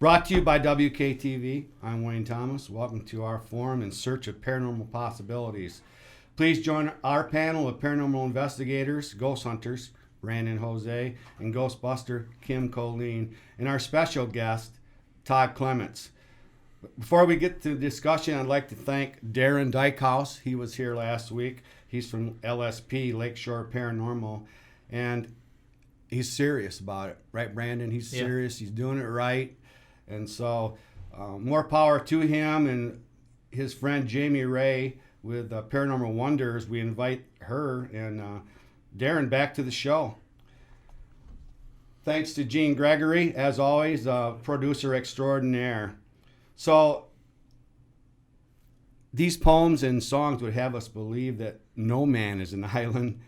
Brought to you by WKTV. I'm Wayne Thomas. Welcome to our forum in search of paranormal possibilities. Please join our panel of paranormal investigators, ghost hunters, Brandon Jose, and Ghostbuster Kim Colleen, and our special guest, Todd Clements. Before we get to the discussion, I'd like to thank Darren Dykehouse. He was here last week. He's from LSP, Lakeshore Paranormal, and he's serious about it. Right, Brandon? He's serious. He's doing it right. And so more power to him and his friend Jamie Ray with Paranormal Wonders. We invite her and Darren back to the show. Thanks to Gene Gregory, as always, producer extraordinaire. So these poems and songs would have us believe that no man is an island,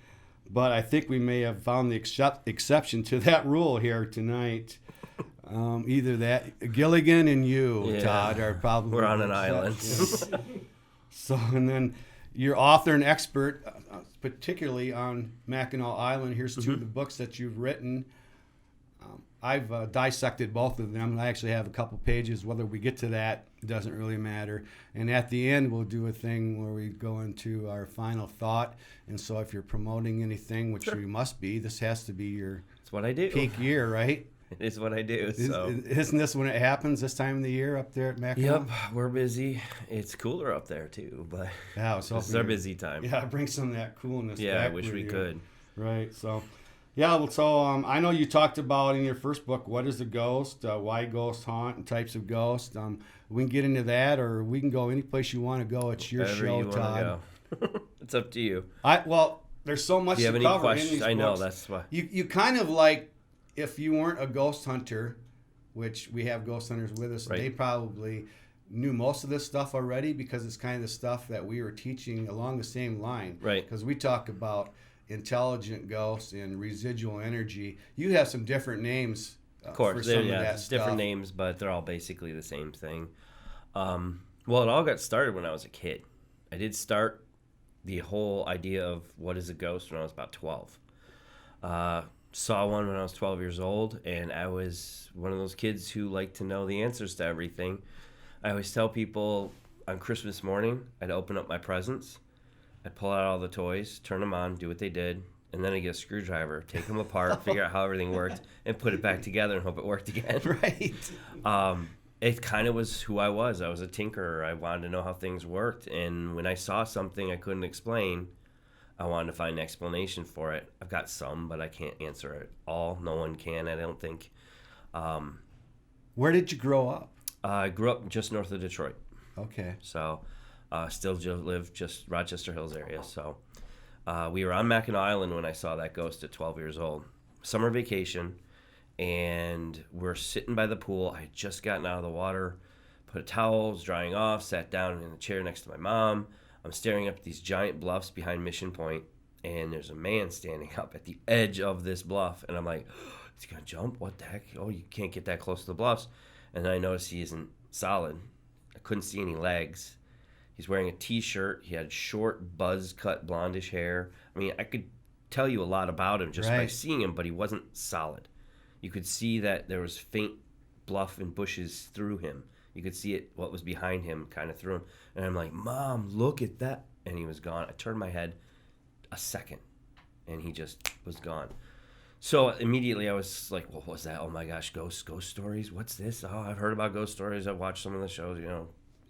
but I think we may have found the exception to that rule here tonight. Either that, Gilligan and you, Todd, are probably... We're on an island. So, and then your author and expert, particularly on Mackinac Island. Here's two of the books that you've written. I've dissected both of them. I actually have a couple pages. Whether we get to that doesn't really matter. And at the end, we'll do a thing where we go into our final thought. And so if you're promoting anything, which we must be, this has to be your That's what I do. Peak year, right? It is what I do. So. Isn't this when it happens this time of the year up there at Mackinac? Yep, we're busy. It's cooler up there too, but this is our busy time. Yeah, bring some of that coolness back. Yeah, I wish we could. Right, so... Yeah, well, so I know you talked about in your first book, what is a ghost, why ghosts haunt, and types of ghosts. We can get into that, or we can go any place you want to go. It's your show, Todd. It's up to you. There's so much to cover. Do you have any questions? In these I know, books. that's why. You kind of like, if you weren't a ghost hunter, which we have ghost hunters with us, they probably knew most of this stuff already because it's kind of the stuff that we were teaching along the same line. Right. Because we talk about intelligent ghosts and residual energy. You have some different names of course, for some of that stuff. Different names, but they're all basically the same thing. Well, it all got started when I was a kid. I did start the whole idea of what is a ghost when I was about 12. Saw one when I was 12 years old, and I was one of those kids who like to know the answers to everything. I always tell people on Christmas morning, I'd open up my presents, I'd pull out all the toys, turn them on, do what they did, and then I'd get a screwdriver, take them apart, figure out how everything worked, and put it back together and hope it worked again. Right. It kind of was who I was. I was a tinkerer. I wanted to know how things worked, and when I saw something I couldn't explain, I wanted to find an explanation for it. I've got some, but I can't answer it all. No one can, I don't think. Where did you grow up? I grew up just north of Detroit. Okay. So still live just Rochester Hills area. So we were on Mackinac Island when I saw that ghost at 12 years old. Summer vacation, and we're sitting by the pool. I had just gotten out of the water, put a towel, was drying off, sat down in a chair next to my mom. I'm staring up at these giant bluffs behind Mission Point, and there's a man standing up at the edge of this bluff. And I'm like, is he going to jump? What the heck? Oh, you can't get that close to the bluffs. And then I noticed he isn't solid. I couldn't see any legs. He's wearing a T-shirt. He had short, buzz-cut, blondish hair. I mean, I could tell you a lot about him just by seeing him, but he wasn't solid. You could see that there was faint bluff and bushes through him. You could see it, what was behind him, kind of through him. And I'm like, Mom, look at that. And he was gone. I turned my head a second, and he just was gone. So immediately I was like, what was that? Oh, my gosh, ghost stories? What's this? Oh, I've heard about ghost stories. I've watched some of the shows,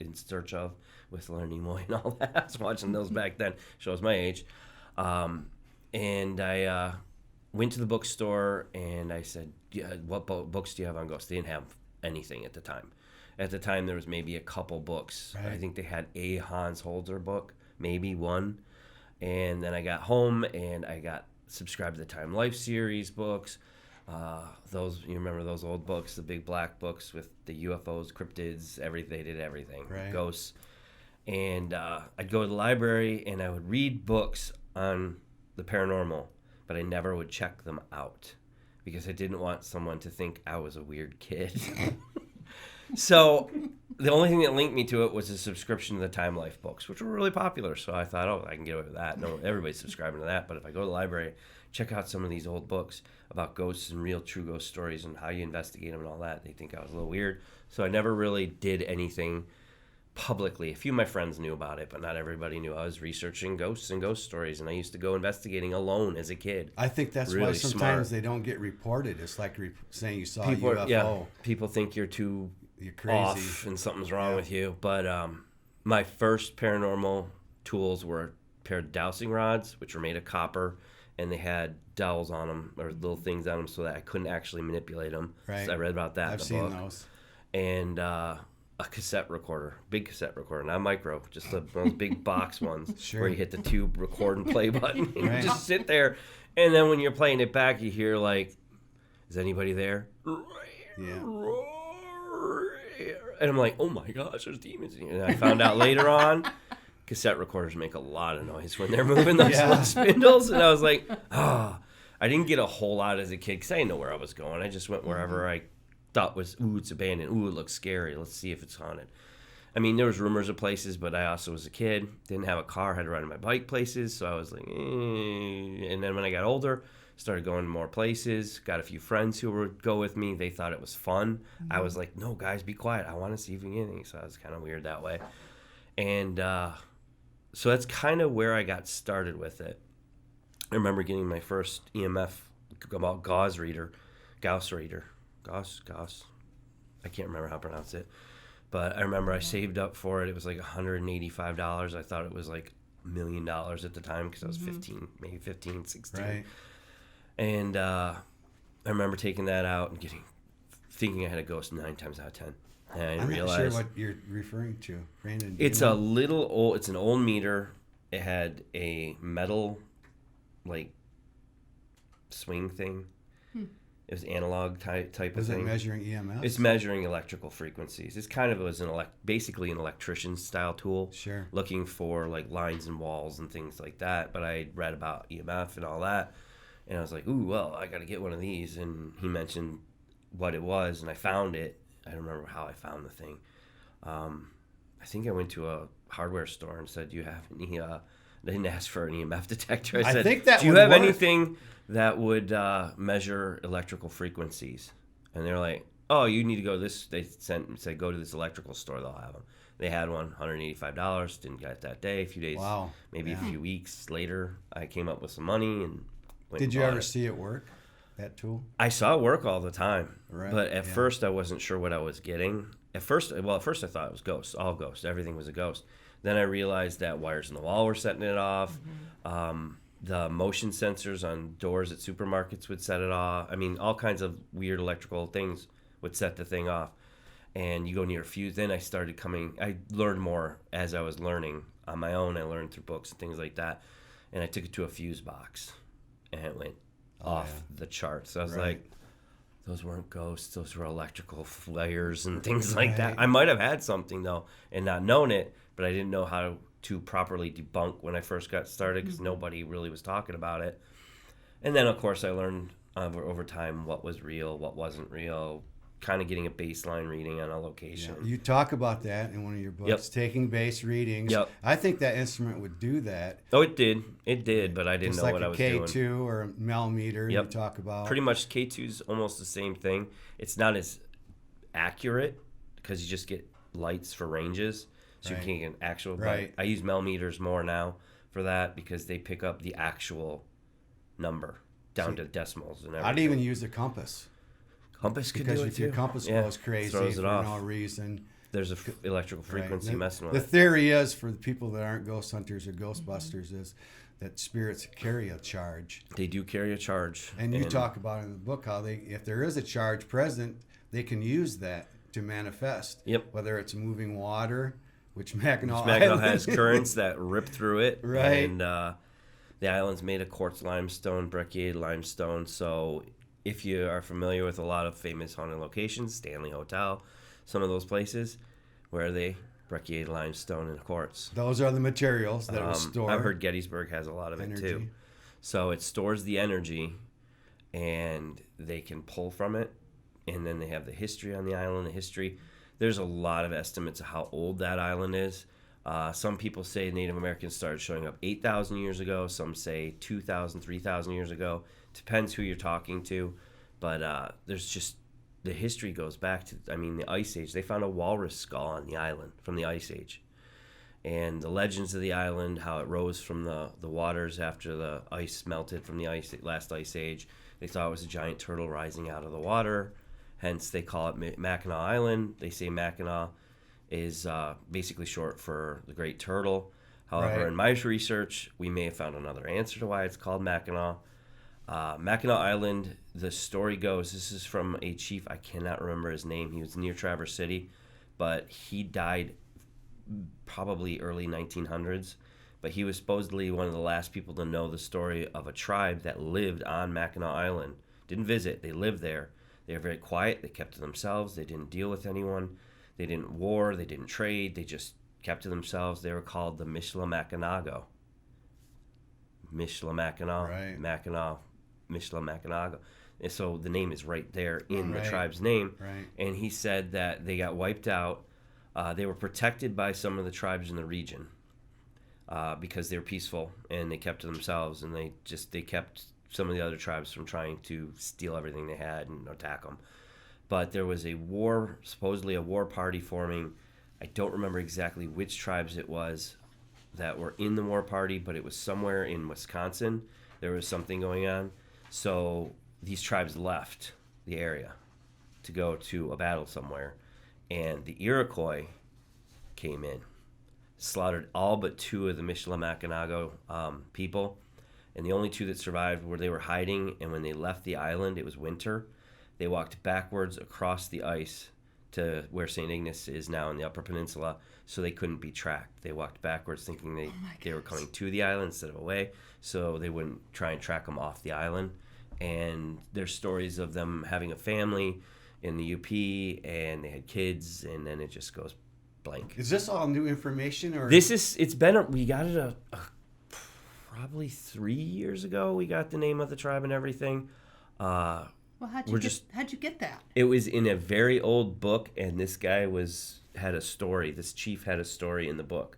In Search Of, with Leonard Nimoy and all that. I was watching those back then. Shows my age. And I went to the bookstore, and I said, what books do you have on ghosts? They didn't have anything at the time. At the time, there was maybe a couple books. Right. I think they had a Hans Holzer book, maybe one. And then I got home, and I got subscribed to the Time Life series books. You remember those old books, the big black books with the UFOs, cryptids, everything. They did everything, ghosts. And I'd go to the library, and I would read books on the paranormal, but I never would check them out because I didn't want someone to think I was a weird kid. So the only thing that linked me to it was a subscription to the Time Life books, which were really popular. So I thought, oh, I can get away with that. No, everybody's subscribing to that. But if I go to the library, check out some of these old books about ghosts and real true ghost stories and how you investigate them and all that, they think I was a little weird. So I never really did anything publicly. A few of my friends knew about it, but not everybody knew. I was researching ghosts and ghost stories, and I used to go investigating alone as a kid. I think that's Really why sometimes they don't get reported. It's like saying you saw a UFO. People think you're too You're crazy. off and something's wrong with you. But my first paranormal tools were a pair of dowsing rods, which were made of copper, and they had dowels on them, or little things on them, so that I couldn't actually manipulate them. Right. So I read about that I've in the seen book. those. And a cassette recorder, big cassette recorder, not micro, just one of those big box ones Sure. where you hit the tube record and play button. And Right. you just sit there, and then when you're playing it back, you hear like, "Is anybody there?" Yeah. And I'm like, "Oh my gosh, there's demons!" And I found out later on, cassette recorders make a lot of noise when they're moving those Yeah. little spindles. And I was like, I didn't get a whole lot as a kid because I didn't know where I was going. I just went wherever I thought was, ooh, it's abandoned. Ooh, it looks scary. Let's see if it's haunted. I mean, there was rumors of places, but I also was a kid, didn't have a car, had to ride my bike places. So I was like, And then when I got older, started going to more places, got a few friends who would go with me. They thought it was fun. I was like, no, guys, be quiet. I want to see if we can get anything. So I was kind of weird that way. And so that's kind of where I got started with it. I remember getting my first EMF about Gauss reader. Gauss. I can't remember how to pronounce it. But I remember I saved up for it. It was like $185. I thought it was like $1 million at the time because I was 15, maybe 15, 16. Right. And I remember taking that out and thinking I had a ghost 9 times out of 10. And I I'm not realized sure what you're referring to. Brandon, do it's you a know? little old. It's an old meter. It had a metal, like, swing thing. It was analog type of Was it thing. measuring EMF? It's measuring electrical frequencies. It's kind of basically an electrician style tool. Sure. Looking for like lines and walls and things like that. But I read about EMF and all that, and I was like, ooh, well, I got to get one of these. And he mentioned what it was, and I found it. I don't remember how I found the thing. I think I went to a hardware store and said, "Do you have any?" I didn't ask for an EMF detector. I said, think that "Do you would have work. anything that would measure electrical frequencies?" And they're like, "Oh, you need to go this." They said, "Go to this electrical store. They'll have them." They had one, $185. Didn't get it that day. A few days, maybe a few weeks later, I came up with some money and went. Did and you bought ever it. see it work? That tool? I saw it work all the time, Right, but at yeah. first I wasn't sure what I was getting. At first I thought it was ghosts, all ghosts. Everything was a ghost. Then I realized that wires in the wall were setting it off. The motion sensors on doors at supermarkets would set it off. I mean, all kinds of weird electrical things would set the thing off. And you go near a fuse. Then I learned more as I was learning on my own. I learned through books and things like that. And I took it to a fuse box, and it went off the charts. I was like, those weren't ghosts. Those were electrical flares and things like that. I might have had something, though, and not known it, but I didn't know how to properly debunk when I first got started because nobody really was talking about it. And then, of course, I learned over time what was real, what wasn't real, kind of getting a baseline reading on a location. You talk about that in one of your books, taking base readings. Yep. I think that instrument would do that. Oh, it did. It did, but I didn't know like what I a was K2 doing. or a millimeter you Yep. talk about. Pretty much K2's almost the same thing. It's not as accurate because you just get lights for ranges. So you can't get an actual. Right. I use millimeters more now for that because they pick up the actual number down to decimals and everything. I'd even use a compass. Compass could Because do it if your too. compass Yeah, goes crazy throws for it off. no reason. There's a electrical frequency Right. messing The with it. theory is, for the people that aren't ghost hunters or ghostbusters, is that spirits carry a charge. They do carry a charge. And you talk about in the book how if there is a charge present, they can use that to manifest. Yep. Whether it's moving water, which Mackinac Mackinac Island has currents that rip through it. Right. And the island's made of quartz limestone, brecciated limestone. So if you are familiar with a lot of famous haunted locations, Stanley Hotel, some of those places, where are they? Brecciated limestone and quartz. Those are the materials that will store. I've heard Gettysburg has a lot of it too. energy. So it stores the energy, and they can pull from it. And then they have the history on the island. There's a lot of estimates of how old that island is. Some people say Native Americans started showing up 8,000 years ago. Some say 2,000, 3,000 years ago. Depends who you're talking to. But there's just, the history goes back to, the Ice Age. They found a walrus skull on the island from the Ice Age. And the legends of the island, how it rose from the waters after the ice melted from the last ice age. They thought it was a giant turtle rising out of the water. Hence, they call it Mackinac Island. They say Mackinac is basically short for the Great Turtle. However, in my research, we may have found another answer to why it's called Mackinac. Mackinac Island, the story goes, this is from a chief, I cannot remember his name. He was near Traverse City, but he died probably early 1900s, but he was supposedly one of the last people to know the story of a tribe that lived on Mackinac Island. Didn't visit, they lived there. They were very quiet, they kept to themselves, they didn't deal with anyone, they didn't war, they didn't trade, they just kept to themselves. They were called the Mishlamacanago. Right. Mackinac, Mishlamacanago. And so the name is right there in the tribe's name. Right. And he said that they got wiped out. They were protected by some of the tribes in the region because they were peaceful and they kept to themselves, and they kept some of the other tribes from trying to steal everything they had and attack them. But there was a war, supposedly a war party forming. I don't remember exactly which tribes it was that were in the war party, but it was somewhere in Wisconsin. There was something going on. So these tribes left the area to go to a battle somewhere. And the Iroquois came in, slaughtered all but 2 of the Mishlamacanago people. And the only 2 that survived were they were hiding. And when they left the island, it was winter. They walked backwards across the ice to where St. Ignace is now in the Upper Peninsula, so they couldn't be tracked. They walked backwards thinking they were coming to the island instead of away, so they wouldn't try and track them off the island. And there's stories of them having a family in the UP, and they had kids, and then it just goes blank. Is this all new information, or we got it probably 3 years ago. We got the name of the tribe and everything. Well, how'd you get that? It was in a very old book, and this guy had a story. This chief had a story in the book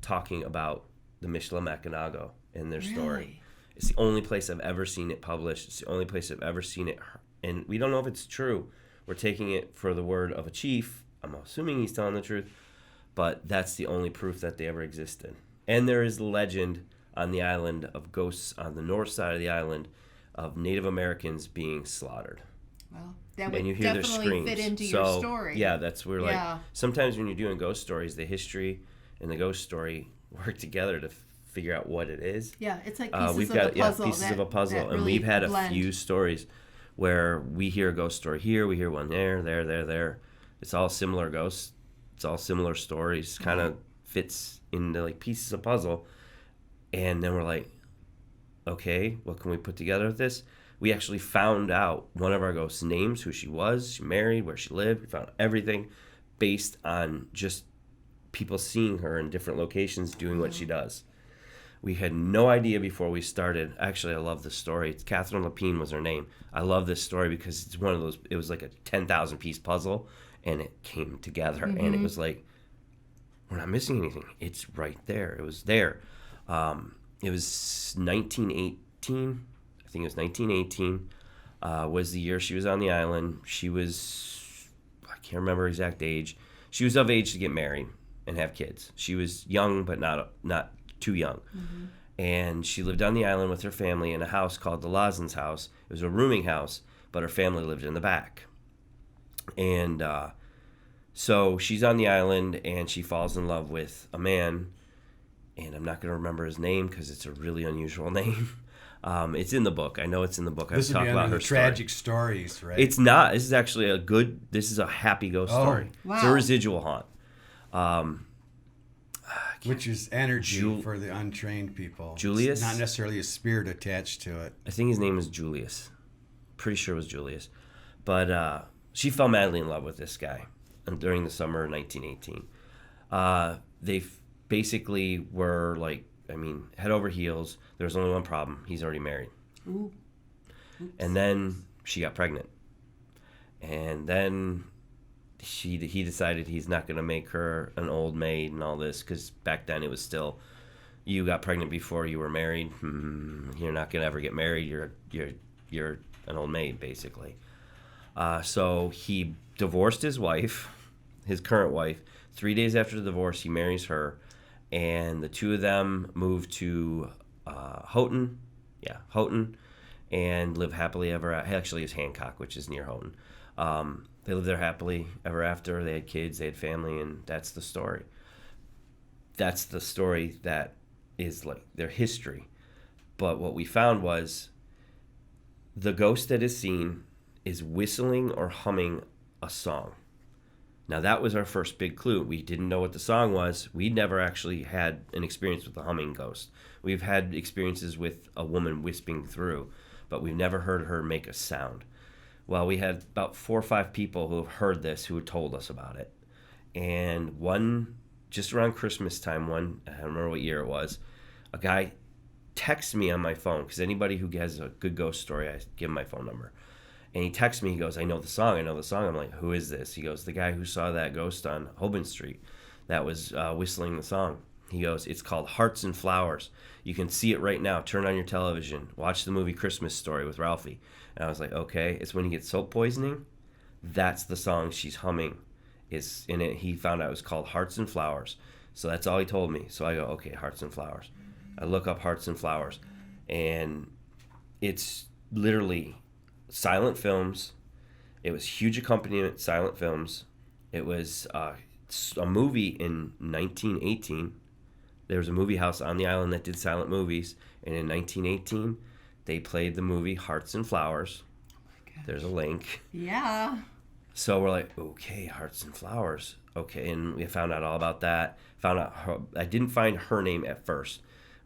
talking about the Mishlamacanago and their story. It's the only place I've ever seen it published. It's the only place I've ever seen it. And we don't know if it's true. We're taking it for the word of a chief. I'm assuming he's telling the truth. But that's the only proof that they ever existed. And there is legend on the island of ghosts on the north side of the island of Native Americans being slaughtered. Well, that would and you hear definitely fit into your story. Yeah, that's where sometimes when you're doing ghost stories, the history and the ghost story work together to figure out what it is. Yeah, it's like pieces of a puzzle. And we've had a few stories where we hear a ghost story here, we hear one there. It's all similar ghosts. It's all similar stories. Kind of fits into like pieces of puzzle. And then we're like, okay, what can we put together with this? We actually found out one of our ghosts' names, who she was, she married, where she lived. We found everything based on just people seeing her in different locations doing what she does. We had no idea before we started. Actually, I love this story. It's Catherine Lepine was her name. I love this story because it's one of those, it was like a 10,000 piece puzzle, and it came together. And it was like, we're not missing anything. It's right there. It was there. It was 1918. I think it was 1918 was the year she was on the island. She was, I can't remember her exact age. She was of age to get married and have kids. She was young, but not too young. And she lived on the island with her family in a house called the Lawson's house. It was a rooming house, but her family lived in the back. And so she's on the island, and she falls in love with a man, and I'm not going to remember his name because it's a really unusual name. It's in the book. I know it's in the book. This would be under the tragic stories, right? It's not. This is actually this is a happy ghost story. Wow. It's a residual haunt. Which is energy for the untrained people. Julius? It's not necessarily a spirit attached to it. I think his name is Julius. Pretty sure it was Julius. But she fell madly in love with this guy during the summer of 1918. They basically were like, head over heels. There was only one problem. He's already married. Ooh. And then she got pregnant. And then he decided he's not going to make her an old maid and all this, because back then it was still, you got pregnant before you were married. You're not going to ever get married. You're an old maid, basically. So he divorced his wife, his current wife. 3 days after the divorce, he marries her, and the two of them moved to Houghton, and live happily ever. Actually, it's Hancock, which is near Houghton. They lived there happily ever after. They had kids, they had family, and that's the story. That's the story that is like their history. But what we found was the ghost that is seen is whistling or humming a song. Now, that was our first big clue. We didn't know what the song was. We never actually had an experience with a humming ghost. We've had experiences with a woman whispering through, but we've never heard her make a sound. Well, we had about 4 or 5 people who have heard this, who had told us about it. And one, just around Christmas time, I don't remember what year it was, a guy texts me on my phone, because anybody who has a good ghost story, I give him my phone number. And he texts me, he goes, I know the song. I'm like, who is this? He goes, the guy who saw that ghost on Hoban Street that was whistling the song. He goes, it's called Hearts and Flowers. You can see it right now. Turn on your television. Watch the movie Christmas Story with Ralphie. And I was like, okay. It's when he gets soap poisoning. That's the song she's humming. Is in it. He found out it was called Hearts and Flowers. So that's all he told me. So I go, okay, Hearts and Flowers. I look up Hearts and Flowers. And it's literally silent films. It was huge accompaniment, silent films. It was a movie in 1918. There was a movie house on the island that did silent movies, and in 1918 they played the movie Hearts and Flowers. Oh my gosh. There's a link. Yeah. So we're like, okay, Hearts and Flowers. Okay, and we found out all about that. I didn't find her name at first.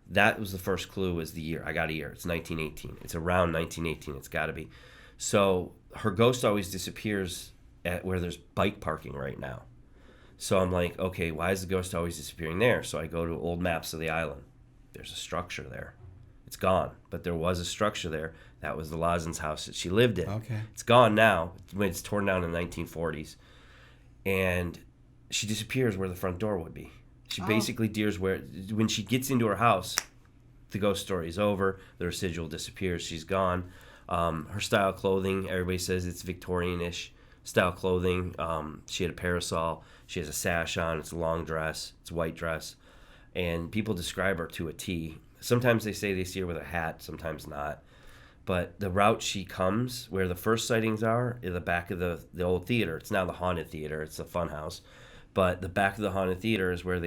That was the first clue, was the year. I got a year. It's 1918. It's around 1918. It's got to be. So her ghost always disappears at where there's bike parking right now. So I'm like, okay, why is the ghost always disappearing there? So I go to old maps of the island. There's a structure there. It's gone, but there was a structure there. That was the Lazen's house that she lived in. Okay. It's gone now. It's torn down in the 1940s. And she disappears where the front door would be. She basically deers where, when she gets into her house, the ghost story is over. The residual disappears. She's gone. Her style of clothing, everybody says it's Victorian-ish style clothing. She had a parasol. She has a sash on. It's a long dress. It's a white dress. And people describe her to a T. Sometimes they say they see her with a hat, sometimes not. But the route she comes, where the first sightings are, in the back of the old theater. It's now the haunted theater. It's the fun house. But the back of the haunted theater is where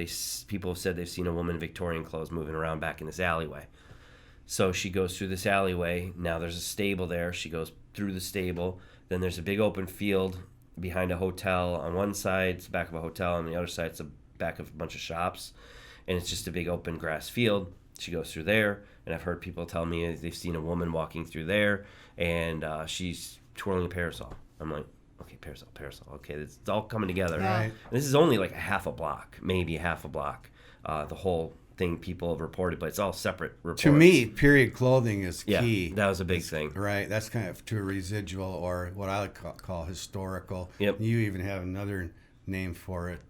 people have said they've seen a woman in Victorian clothes moving around back in this alleyway. So she goes through this alleyway. Now there's a stable there. She goes through the stable. Then there's a big open field behind a hotel. On one side, it's the back of a hotel. On the other side, it's the back of a bunch of shops. And it's just a big open grass field. She goes through there. And I've heard people tell me they've seen a woman walking through there. And she's twirling a parasol. I'm like, okay, parasol. Okay, it's all coming together. Right. And this is only like a half a block, maybe half a block. The whole thing people have reported, but it's all separate reports. To me, period clothing is key. Yeah, that was a big thing. Right, that's kind of to a residual, or what I would call historical. Yep. You even have another name for it.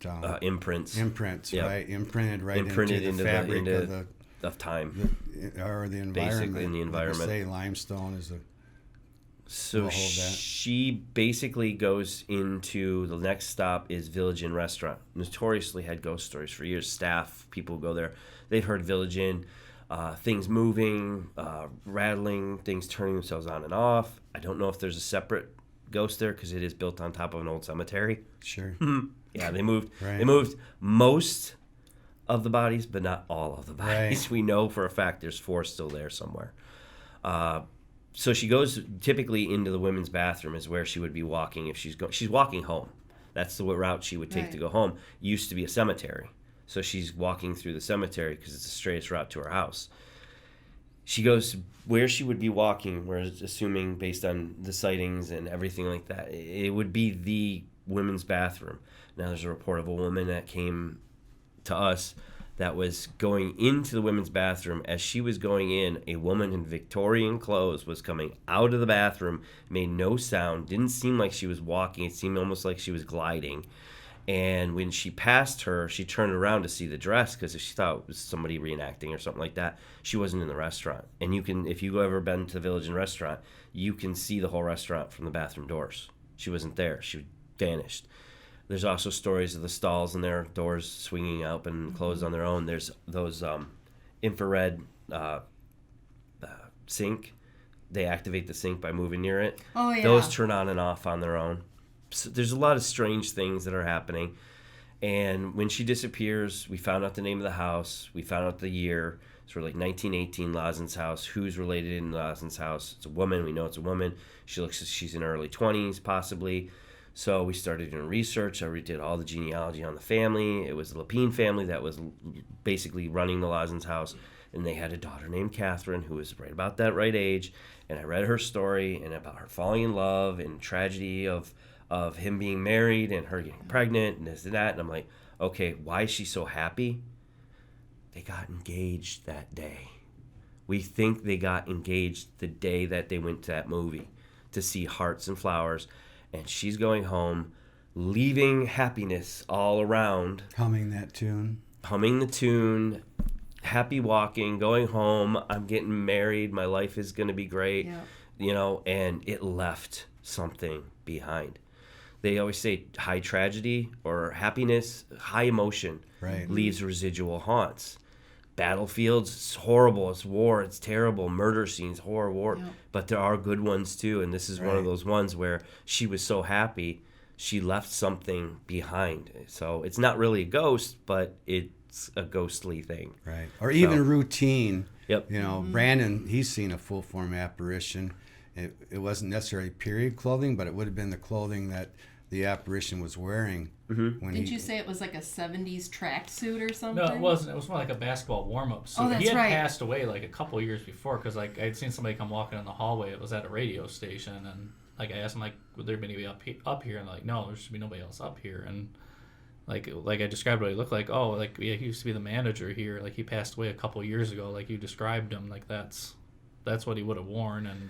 Imprints. Imprints, Yep. Right? Imprinted into the fabric of time. Or the environment. Basically in the environment. Like I say, limestone is a... So she basically goes into, the next stop is Village Inn Restaurant. Notoriously had ghost stories for years. Staff, people who go there, they've heard Village Inn, things moving, rattling, things turning themselves on and off. I don't know if there's a separate ghost there because it is built on top of an old cemetery. Sure. Yeah, they moved. Right. They moved most of the bodies, but not all of the bodies. Right. We know for a fact there's 4 still there somewhere. So she goes typically into the women's bathroom is where she would be walking if she's walking home. That's the route she would take to go home. It used to be a cemetery. So she's walking through the cemetery because it's the straightest route to her house. She goes where she would be walking, we're assuming based on the sightings and everything like that, it would be the women's bathroom. Now there's a report of a woman that came to us that was going into the women's bathroom. As she was going in, a woman in Victorian clothes was coming out of the bathroom, made no sound, didn't seem like she was walking. It seemed almost like she was gliding. And when she passed her, she turned around to see the dress because she thought it was somebody reenacting or something like that. She wasn't in the restaurant. And you can, if you've ever been to the Village Inn restaurant, you can see the whole restaurant from the bathroom doors. She wasn't there. She vanished. There's also stories of the stalls and their doors swinging up and closed on their own. There's those infrared sink. They activate the sink by moving near it. Oh, yeah. Those turn on and off on their own. So there's a lot of strange things that are happening. And when she disappears, we found out the name of the house. We found out the year. Sort of like 1918 Lazen's house. Who's related in Lazen's house? It's a woman. We know it's a woman. She looks like she's in her early 20s, possibly. So we started doing research. I redid all the genealogy on the family. It was the Lepine family that was basically running the Lazen's house. And they had a daughter named Catherine who was right about that right age. And I read her story and about her falling in love and tragedy of him being married and her getting pregnant and this and that. And I'm like, okay, why is she so happy? They got engaged that day. We think they got engaged the day that they went to that movie to see Hearts and Flowers. And she's going home, leaving happiness all around. Humming that tune. Humming the tune, happy walking, going home. I'm getting married. My life is going to be great. Yeah. You know, and it left something behind. They always say high tragedy or happiness, high emotion leaves residual haunts. Battlefields, it's horrible. It's war. It's terrible. Murder scenes, horror, war. Yeah. But there are good ones too. And this is one of those ones where she was so happy, she left something behind. So it's not really a ghost, but it's a ghostly thing. Right. Or even routine. Yep. You know, Brandon, he's seen a full form apparition. It wasn't necessarily period clothing, but it would have been the clothing that the apparition was wearing. When Did you say it was like a 70s tracksuit or something? No, it wasn't. It was more like a basketball warm-up suit. Oh, that's he had right. passed away like a couple of years before because like I'd seen somebody come walking in the hallway. It was at a radio station, and like I asked him like, would there be anybody up here? And they're like, no, there should be nobody else up here. And like I described what he looked like. Oh, like yeah, he used to be the manager here. Like he passed away a couple of years ago. Like you described him. Like that's what he would have worn. And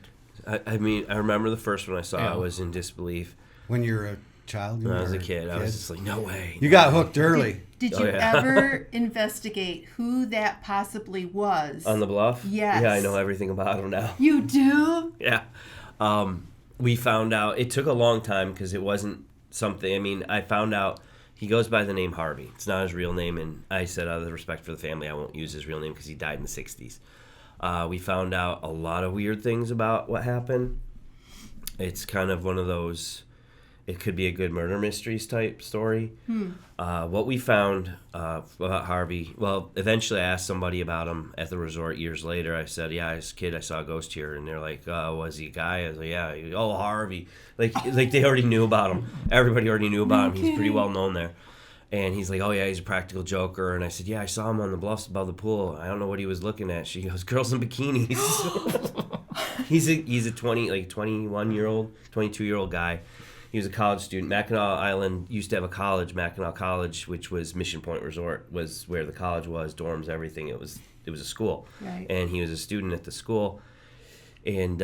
I mean, I remember the first one I saw. I was in disbelief. When you're a child? When I was a kid, I was just like, no way. You got hooked early. Did you ever investigate who that possibly was? On the bluff? Yes. Yeah, I know everything about him now. You do? Yeah. We found out, it took a long time because it wasn't something, I mean, I found out he goes by the name Harvey. It's not his real name, and I said out of respect for the family, I won't use his real name because he died in the 60s. We found out a lot of weird things about what happened. It's kind of one of those, it could be a good murder mysteries type story. What we found about Harvey, well, eventually I asked somebody about him at the resort years later. I said, yeah, as a kid I saw a ghost here. And they're like, was he a guy? I was like, yeah. Oh, Harvey. Like they already knew about him. Everybody already knew about him. He's pretty well known there. And he's like, oh, yeah, he's a practical joker. And I said, yeah, I saw him on the bluffs above the pool. I don't know what he was looking at. She goes, girls in bikinis. He's a 21-year-old, 22-year-old guy. He was a college student. Mackinac Island used to have a college, Mackinac College, which was Mission Point Resort, was where the college was, dorms, everything. It was a school. Right. And he was a student at the school. And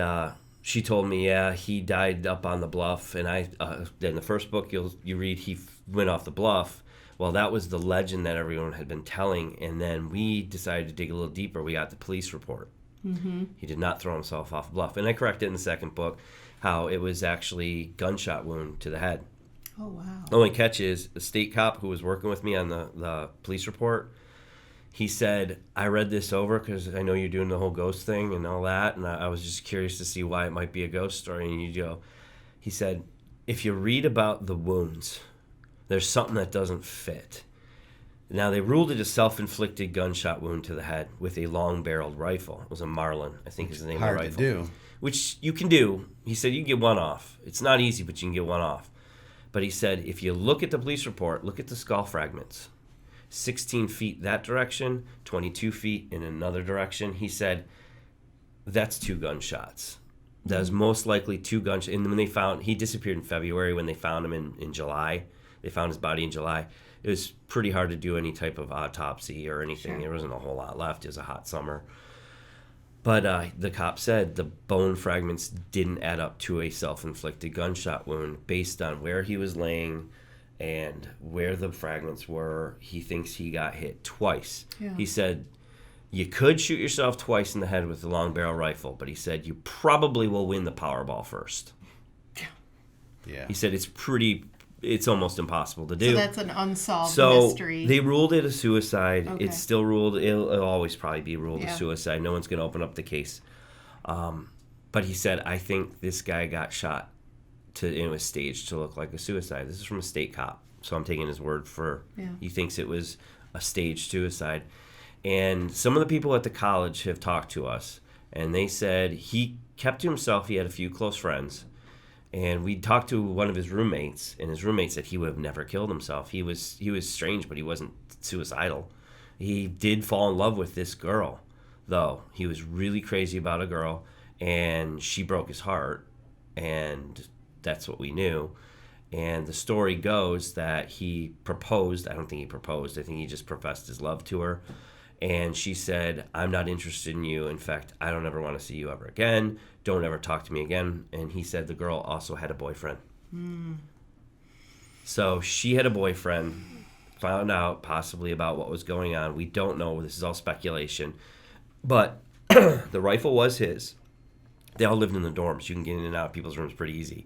she told me, yeah, he died up on the bluff. And in the first book you read, he went off the bluff. Well, that was the legend that everyone had been telling. And then we decided to dig a little deeper. We got the police report. He did not throw himself off the bluff. And I corrected in the second book how it was actually gunshot wound to the head. Oh, wow. The only catch is the state cop who was working with me on the police report, he said, I read this over because I know you're doing the whole ghost thing and all that, and I was just curious to see why it might be a ghost story. And he said, if you read about the wounds, there's something that doesn't fit. Now, they ruled it a self-inflicted gunshot wound to the head with a long-barreled rifle. It was a Marlin, I think is the name of the rifle. Hard to do. Which you can do. He said you can get one off. It's not easy, but you can get one off. But he said if you look at the police report, look at the skull fragments. 16 feet that direction, 22 feet in another direction. He said that's 2 gunshots. That was most likely 2 gunshots. And when he disappeared in February when they found him in July. They found his body in July. it was pretty hard to do any type of autopsy or anything. Sure. There wasn't a whole lot left. It was a hot summer. But the cop said the bone fragments didn't add up to a self-inflicted gunshot wound based on where he was laying and where the fragments were. He thinks he got hit twice. Yeah. He said, you could shoot yourself twice in the head with a long barrel rifle, but he said you probably will win the Powerball first. Yeah. He said it's almost impossible to do. So that's an unsolved So mystery. they ruled it a suicide. Okay. It's still ruled. It'll always probably be ruled Yeah. a suicide. No one's going to open up the case. But he said, I think this guy got shot it was staged to look like a suicide. This is from a state cop, so I'm taking his word for. Yeah. He thinks it was a staged suicide. And some of the people at the college have talked to us, and they said he kept to himself. He had a few close friends. And we talked to one of his roommates, and his roommate said he would have never killed himself. He was strange, but he wasn't suicidal. He did fall in love with this girl, though. He was really crazy about a girl, and she broke his heart, and that's what we knew. And the story goes that he proposed. I don't think he proposed. I think he just professed his love to her. And she said, I'm not interested in you. In fact, I don't ever want to see you ever again. Don't ever talk to me again. And he said the girl also had a boyfriend. So she had a boyfriend, found out possibly about what was going on. We don't know. This is all speculation. But the rifle was his. They all lived in the dorms. You can get in and out of people's rooms pretty easy.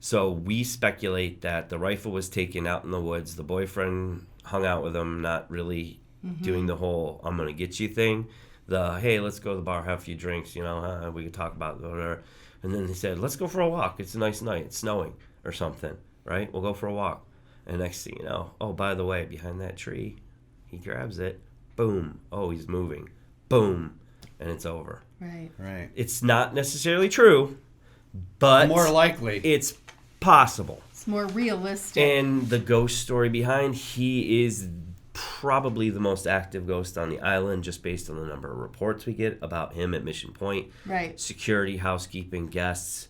So we speculate that the rifle was taken out in the woods. The boyfriend hung out with him, not really doing the whole I'm going to get you thing. Hey, let's go to the bar, have a few drinks, we could talk about whatever. And then they said, let's go for a walk. It's a nice night. It's snowing or something, right? We'll go for a walk. And next thing you know, oh, by the way, behind that tree, he grabs it. Boom. Oh, he's moving. Boom. And it's over. Right. Right. It's not necessarily true, but More likely. it's possible. It's more realistic. And the ghost story behind, he is probably the most active ghost on the island, just based on the number of reports we get about him at Mission Point. Right. Security, housekeeping, guests.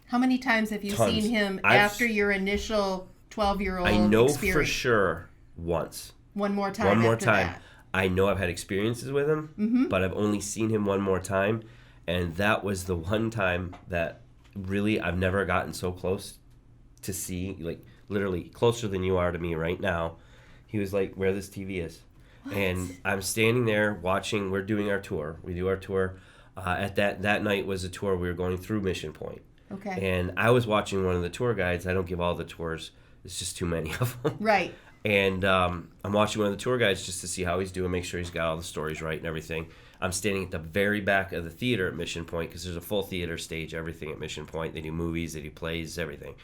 How many times have you Tons. seen him I've- after your initial 12-year-old I know experience? for sure once. One more time. One more after time. that. I know I've had experiences with him, but I've only seen him one more time. And that was the one time that really I've never gotten so close to see, like literally closer than you are to me right now. He was like where this TV is. What? And I'm standing there watching. We're doing our tour. We do our tour. At that night was a tour. We were going through Mission Point. Okay. And I was watching one of the tour guides. I don't give all the tours. It's just too many of them. Right. And I'm watching one of the tour guides just to see how he's doing, make sure he's got all the stories right and everything. I'm standing at the very back of the theater at Mission Point because there's a full theater stage, everything at Mission Point. They do movies, they do plays, everything.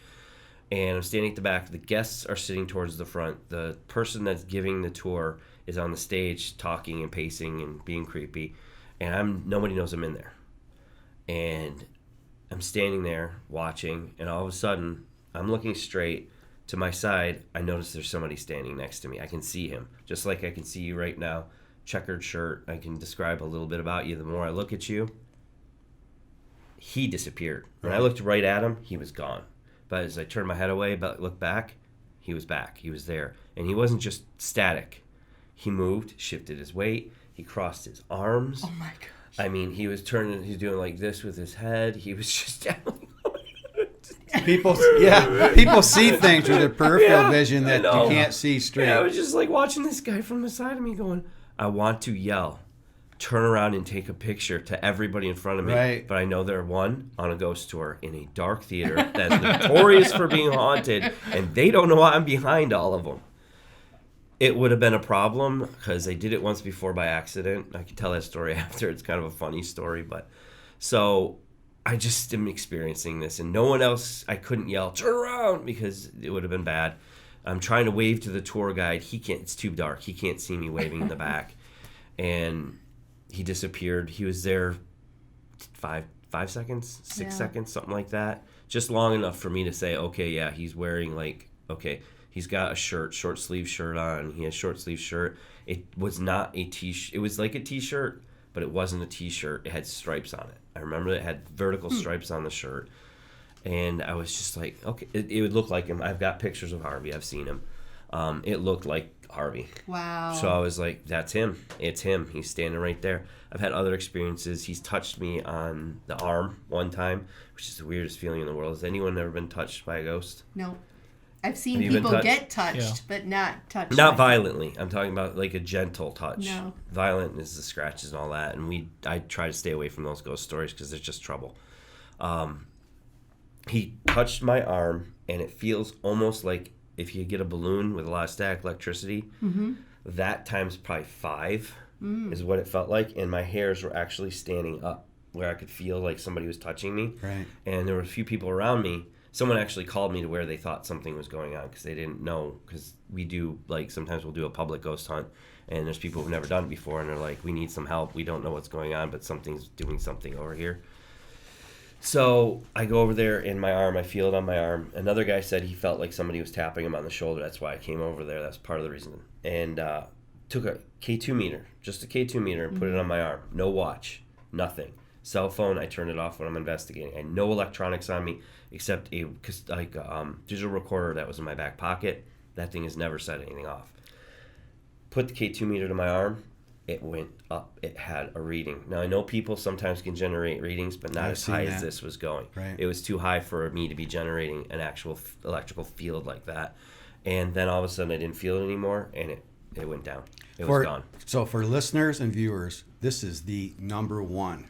And I'm standing at the back. The guests are sitting towards the front. The person that's giving the tour is on the stage talking and pacing and being creepy. And nobody knows I'm in there. And I'm standing there watching, and all of a sudden, I'm looking straight. To my side, I notice there's somebody standing next to me. I can see him, just like I can see you right now. Checkered shirt. I can describe a little bit about you. The more I look at you, he disappeared. When I looked right at him, he was gone. But as I turned my head away, but looked back, he was back. He was there. And he wasn't just static. He moved, shifted his weight. He crossed his arms. Oh my gosh. I mean, he was doing like this with his head. He was just People see things with their peripheral vision that I know. you can't see straight. Yeah, I was just like watching this guy from the side of me going, I want to yell, turn around and take a picture to everybody in front of me. Right. But I know they're on a ghost tour in a dark theater that's notorious for being haunted, and they don't know I'm behind all of them. It would have been a problem because they did it once before by accident. I can tell that story after. It's kind of a funny story. So I just am experiencing this, and no one else, I couldn't yell, turn around, because it would have been bad. I'm trying to wave to the tour guide. He can't, it's too dark. He can't see me waving in the back. And he disappeared. He was there 5 seconds, 6 seconds, something like that. Just long enough for me to say, okay, yeah, he's wearing he's got a shirt, short sleeve shirt on. He has short sleeve shirt. It was not a t-shirt. It was like a t-shirt, but it wasn't a t-shirt. It had stripes on it. I remember it had vertical stripes on the shirt. And I was just like, okay, it would look like him. I've got pictures of Harvey. I've seen him. It looked like Harvey. Wow. So I was like, that's him. It's him. He's standing right there. I've had other experiences. He's touched me on the arm one time, which is the weirdest feeling in the world. Has anyone ever been touched by a ghost? No. I've seen Have you been people touched? get touched, Yeah. but not touched. Not by- violently. I'm talking about like a gentle touch. No. Violent is the scratches and all that. And I try to stay away from those ghost stories because there's just trouble. He touched my arm, and it feels almost like if you get a balloon with a lot of static electricity, that times probably 5 is what it felt like. And my hairs were actually standing up where I could feel like somebody was touching me. Right. And there were a few people around me. Someone actually called me to where they thought something was going on because they didn't know. Because we do, like, sometimes we'll do a public ghost hunt, and there's people who've never done it before, and they're like, we need some help. We don't know what's going on, but something's doing something over here. So I go over there in my arm. I feel it on my arm. Another guy said he felt like somebody was tapping him on the shoulder. That's why I came over there. That's part of the reason. And took a K2 meter, just a K2 meter, and put it on my arm. No watch, nothing. Cell phone, I turn it off when I'm investigating. I had no electronics on me except a digital recorder that was in my back pocket. That thing has never set anything off. Put the K2 meter to my arm. It went up. It had a reading. Now, I know people sometimes can generate readings, but not I've as seen high that. as this was going. Right. It was too high for me to be generating an actual electrical field like that. And then all of a sudden, I didn't feel it anymore, and it went down. It was gone. So for listeners and viewers, this is the number 1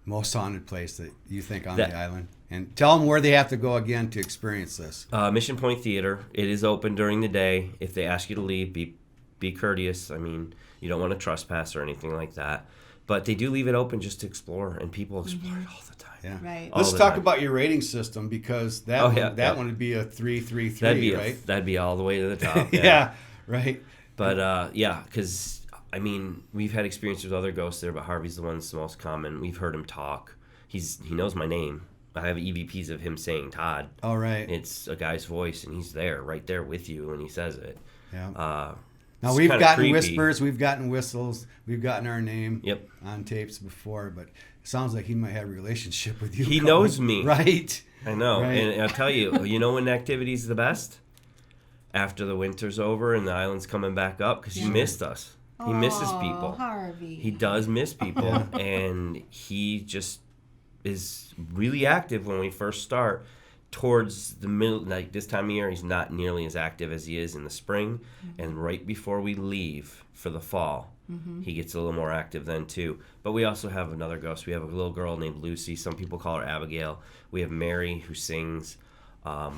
most haunted place that you think on the island. And tell them where they have to go again to experience this. Mission Point Theater. It is open during the day. If they ask you to leave, be courteous. I mean, you don't want to trespass or anything like that. But they do leave it open just to explore, and people explore it all the time. Yeah. Right. All Let's the talk time. about your rating system because that one would be a 3-3-3, right? That'd be all the way to the top. Yeah, right. But because I mean, we've had experience with other ghosts there, but Harvey's the one that's the most common. We've heard him talk. He knows my name. I have EVPs of him saying Todd. All right. It's a guy's voice, and he's there, right there with you when he says it. Yeah. Now Now we've gotten whispers, we've gotten whistles, we've gotten our name on tapes before, but it sounds like he might have a relationship with you. He knows me. Right. I know. Right. And I'll tell you, you know when activity's the best? After the winter's over and the island's coming back up, because he missed us. He misses people. Harvey. He does miss people, and he just is really active when we first start. Towards the middle, like this time of year, he's not nearly as active as he is in the spring. And right before we leave for the fall, he gets a little more active then too. But we also have another ghost. We have a little girl named Lucy. Some people call her Abigail. We have Mary, who sings.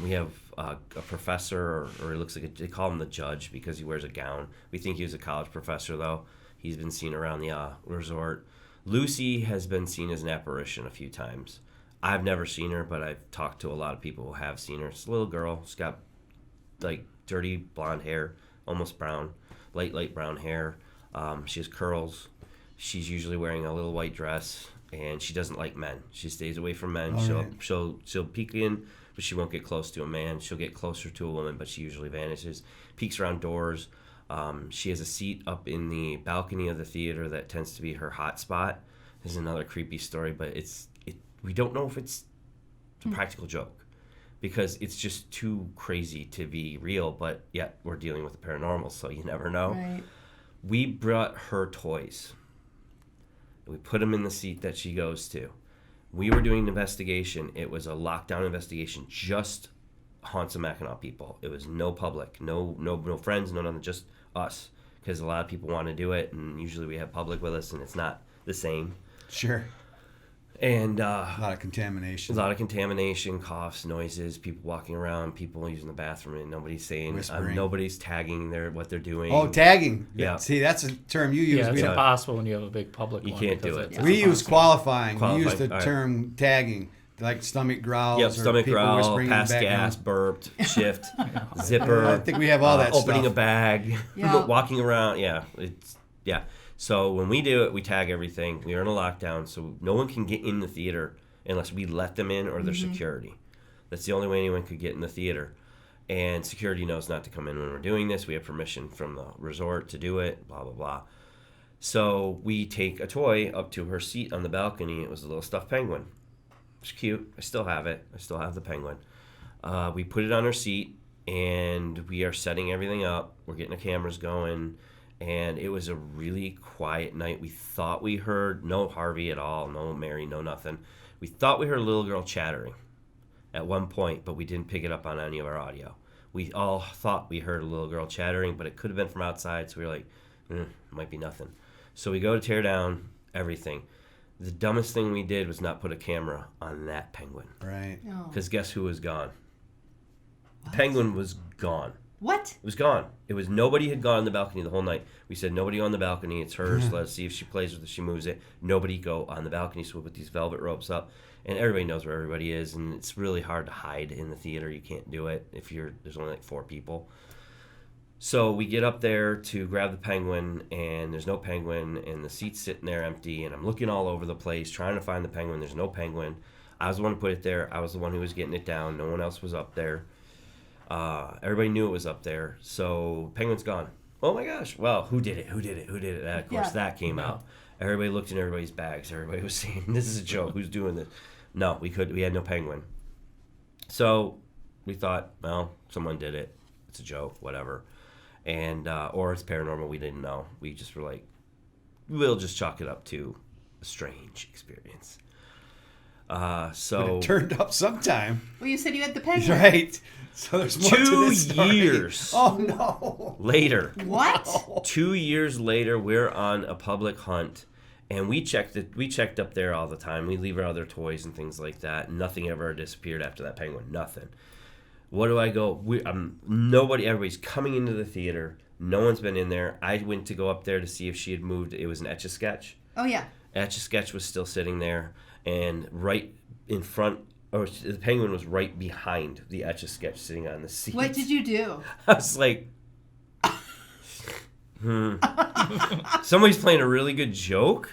We have a professor, or it looks like they call him the judge because he wears a gown. We think he was a college professor, though. He's been seen around the resort. Lucy has been seen as an apparition a few times. I've never seen her, but I've talked to a lot of people who have seen her. It's a little girl. She's got like dirty blonde hair, almost brown, light brown hair. She has curls. She's usually wearing a little white dress, and she doesn't like men. She stays away from men. She'll peek in, but she won't get close to a man. She'll get closer to a woman, but she usually vanishes. Peeks around doors. She has a seat up in the balcony of the theater that tends to be her hot spot. This is another creepy story, but we don't know if it's a practical joke because it's just too crazy to be real, but yet we're dealing with the paranormal, so you never know. Right. We brought her toys. We put them in the seat that she goes to. We were doing an investigation. It was a lockdown investigation, just haunts of Mackinac people. It was no public, no friends, no nothing, just us, because a lot of people want to do it, and usually we have public with us, and it's not the same. Sure. And A lot of contamination. coughs, noises, people walking around, people using the bathroom, and nobody's saying, Whispering. nobody's tagging what they're doing. Oh, tagging. Yeah. See, that's a term you use. Yeah, it's We don't- impossible when you have a big public You one. can't because do it. it's We use impossible. qualifying. We use Qualifying, the all right. term tagging, like stomach growls. Yep, or stomach people growl, whispering in the pass background. gas, burped, shift, zipper. I think we have all that opening stuff. a bag, Yeah. walking around. Yeah. So when we do it, we tag everything. We are in a lockdown, so no one can get in the theater unless we let them in or their security. That's the only way anyone could get in the theater. And security knows not to come in when we're doing this. We have permission from the resort to do it, blah, blah, blah. So we take a toy up to her seat on the balcony. It was a little stuffed penguin. It's cute. I still have it. I still have the penguin. We put it on her seat. and we are setting everything up. We're getting the cameras going, and it was a really quiet night. We thought we heard no Harvey at all, no Mary, no nothing. We thought we heard a little girl chattering at one point, but we didn't pick it up on any of our audio. We all thought we heard a little girl chattering, but it could have been from outside, so we were like, it might be nothing. So we go to tear down everything. The dumbest thing we did was not put a camera on that penguin. Right. No. Because guess who was gone? The penguin was gone. What? It was gone. It was nobody had gone on the balcony the whole night. We said, nobody on the balcony. It's hers. Let's see if she plays with it. She moves it. Nobody go on the balcony. So we put these velvet ropes up. And everybody knows where everybody is. And it's really hard to hide in the theater. You can't do it if there's only like 4 people. So we get up there to grab the penguin, and there's no penguin, and the seat's sitting there empty, and I'm looking all over the place trying to find the penguin. There's no penguin. I was the one who put it there. I was the one who was getting it down. No one else was up there. Everybody knew it was up there. So penguin's gone. Oh my gosh. Well, who did it? Who did it? Who did it? And of course, that came out. Everybody looked in everybody's bags. Everybody was saying, this is a joke. Who's doing this? No, we had no penguin. So we thought, well, someone did it. It's a joke, whatever. And or it's paranormal. We didn't know. We just were like, we'll just chalk it up to a strange experience. But So it turned up sometime. Well, you said you had the penguin. Right. So there's more to 2 this story. years Oh, no. later, What? 2 years later, we're on a public hunt, and we checked up there all the time. We leave our other toys and things like that. Nothing ever disappeared after that penguin. Nothing. What do I go? Nobody. Everybody's coming into the theater. No one's been in there. I went to go up there to see if she had moved. It was an Etch-a-Sketch. Oh, yeah. Etch-a-Sketch was still sitting there, and right in front, or the penguin was right behind the Etch-a-Sketch sitting on the seat. What did you do? I was like, somebody's playing a really good joke,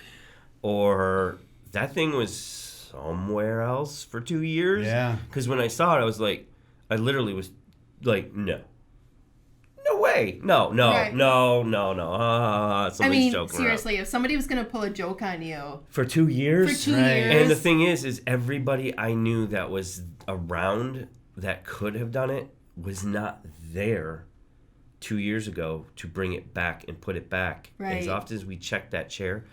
or that thing was somewhere else for 2 years. Yeah. Because when I saw it, I literally was like, no way, no, Right. somebody's I mean, joking seriously, if somebody was going to pull a joke on you around. For 2 years. for 2 Right. years. And the thing is everybody I knew that was around that could have done it was not there 2 years ago to bring it back and put it back. Right. As often as we checked that chair,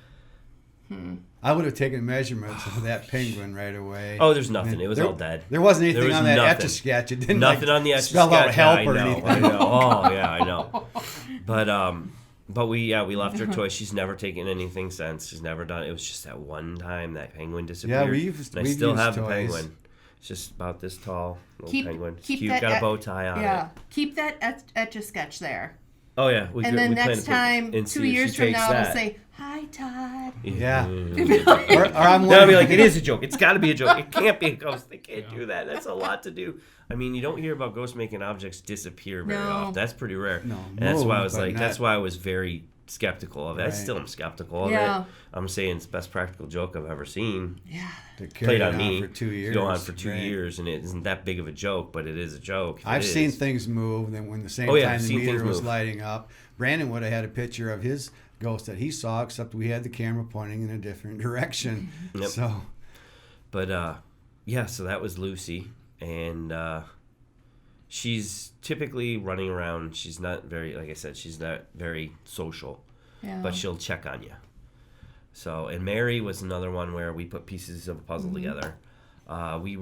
I would have taken measurements of that penguin right away. oh, there's nothing. It was all dead. There wasn't anything There was on that nothing. Etch-a-Sketch. It didn't Nothing on the Etch-a-Sketch. spell out help I or know, anything. I know. Oh, yeah, I know. But we left her toy. She's never taken anything since. She's never done it. It was just that one time that penguin disappeared. Yeah, we've I still used have the toys. penguin. It's just about this tall, little penguin. It's keep cute. that Got a bow tie on yeah. it. Keep that Etch-a-Sketch there. Oh yeah, And then next time, and see 2 if she years from takes now, that. it'll say, "Hi, Todd." Yeah. Mm. Or I'm Then I'll be wondering, like, it is a joke. It's got to be a joke. It can't be a ghost. They can't do that. That's a lot to do. I mean, you don't hear about ghosts making objects disappear very No. often. That's pretty rare. No, And that's why I move, was but like, not- that's why I was very skeptical of it. I Right. still am skeptical of Yeah. it. I'm saying it's the best practical joke I've ever seen. Yeah. to Played carry it on on me. for 2 years. Go on for 2 right. years, and it isn't that big of a joke, but it is a joke. It I've is. seen things move, and then when the same Oh, yeah, time I've the seen meter things was move. lighting up, Brandon would have had a picture of his ghost that he saw, except we had the camera pointing in a different direction. Yep. So, But yeah, so that was Lucy, and she's typically running around. She's not very, like I said, she's not very social, Yeah. but she'll check on you. So, and Mary was another one where we put pieces of a puzzle together. We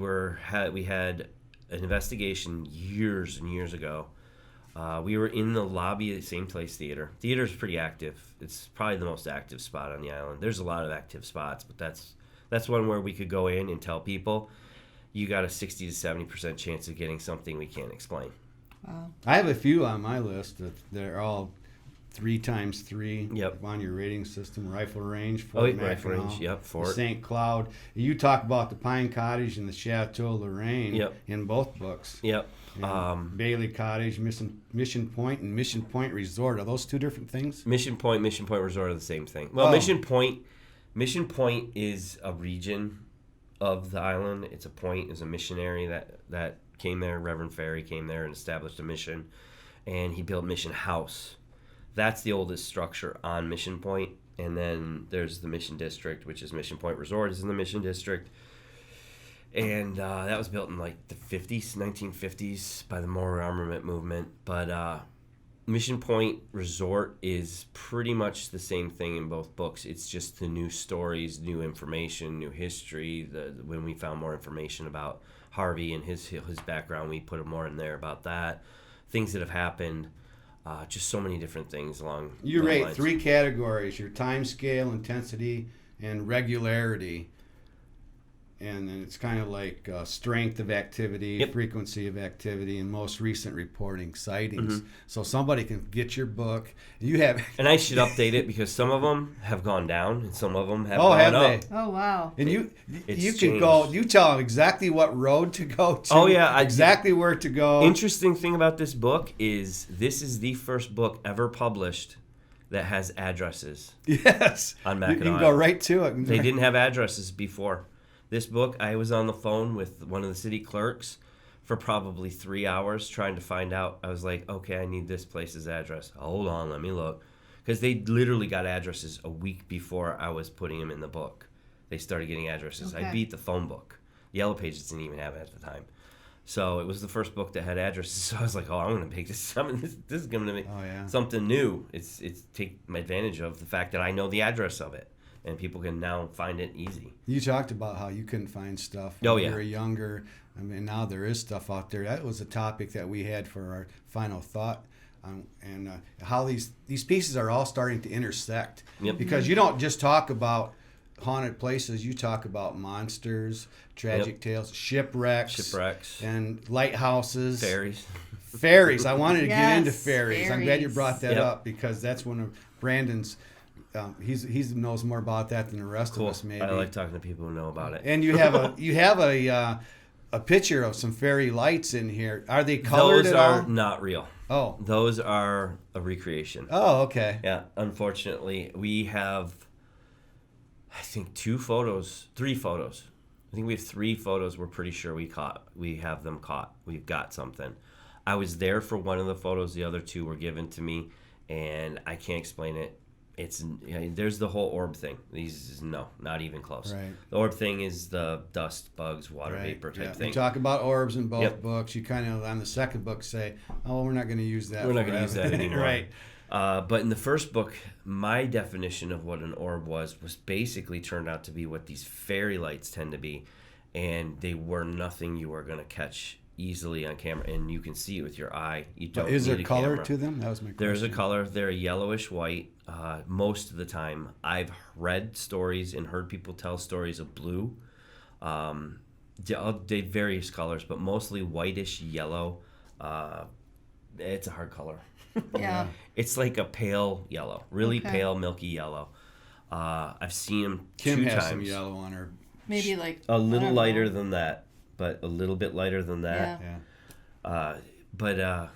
had an investigation years and years ago. We were in the lobby of the Same Place Theater. Theater's pretty active. It's probably the most active spot on the island. There's a lot of active spots, but that's one where we could go in and tell people you got a 60 to 70% chance of getting something we can't explain. Wow. I have a few on my list that they're all 3x3 Yep. on your rating system. Rifle range, Oh, Fort rifle Mackinac, range. Yep, the Fort. St. Cloud. You talk about the Pine Cottage and the Chateau Lorraine Yep. in both books. Yep. And Bailey Cottage, Mission Point, and Mission Point Resort. Are those two different things? Mission Point Resort are the same thing. Well, Oh. Mission Point is a region of the island. It's a point. Is a missionary that came there. Reverend Fairy came there and established a mission, and he built Mission House. That's the oldest structure on Mission Point. And then there's the Mission District, which is Mission Point Resort is in the Mission District. And that was built in like the 50s, 1950s by the More Armament movement. But Mission Point Resort is pretty much the same thing in both books. It's just the new stories, new information, new history. When we found more information about Harvey and his background, we put more in there about that. Things that have happened. Just so many different things along You those rate lines. 3 categories: your time scale, intensity, and regularity. And then it's kind of like strength of activity, Yep. frequency of activity, and most recent reporting, sightings. Mm-hmm. So somebody can get your book. You have And I should update it because some of them have gone down and some of them have Oh, gone have up. they? Oh, wow. and It's you can go. changed. You tell them exactly what road to go to. Oh, yeah, exactly where to go. Interesting thing about this book is this is the first book ever published that has addresses. Yes, On you Mackinac can go Island. right to it. They didn't have addresses before. This book, I was on the phone with one of the city clerks for probably 3 hours trying to find out. I was like, okay, I need this place's address. Hold on, let me look. Because they literally got addresses a week before I was putting them in the book. They started getting addresses. Okay. I beat the phone book. Yellow Pages didn't even have it at the time. So it was the first book that had addresses. So I was like, oh, I'm going to make this. This is going to be Oh, yeah. something new. It's take advantage of the fact that I know the address of it. And people can now find it easy. You talked about how you couldn't find stuff when Oh, you yeah. were younger. I mean, now there is stuff out there. That was a topic that we had for our final thought, and how these pieces are all starting to intersect. Yep. Because you don't just talk about haunted places. You talk about monsters, tragic tales, shipwrecks, and lighthouses. Fairies. Fairies. I wanted to get into Yes, fairies. I'm glad you fairies. brought that Yep. up because that's one of Brandon's. He knows more about that than the rest Cool. of us. Maybe. I like talking to people who know about it. And you have a picture of some fairy lights in here. Are they colored Those at are all? not real. Oh. Those are a recreation. Oh, okay. Yeah, unfortunately, we have, I think, 3 photos. I think we have 3 photos we're pretty sure we have them caught. We've got something. I was there for one of the photos. The other 2 were given to me, and I can't explain it. There's the whole orb thing. Not even close. Right. The orb thing is the dust, bugs, water Right. vapor type Yeah. thing. You talk about orbs in both Yep. books. You kind of on the second book say, "Oh, we're not going to use that. We're not going to use forever." that anymore. Right. But in the first book, my definition of what an orb was basically turned out to be what these fairy lights tend to be, and they were nothing you were going to catch easily on camera, and you can see it with your eye. You don't. But is there need a color camera. to them? That was my question. There's a color. They're yellowish white. Most of the time, I've read stories and heard people tell stories of blue. They various colors, but mostly whitish yellow. It's a hard color. Yeah. It's like a pale yellow, really Okay. pale, milky yellow. I've seen them Kim 2 has times. some yellow on her. Maybe like A I little don't lighter know. than that, but a little bit lighter than that. Yeah. Yeah.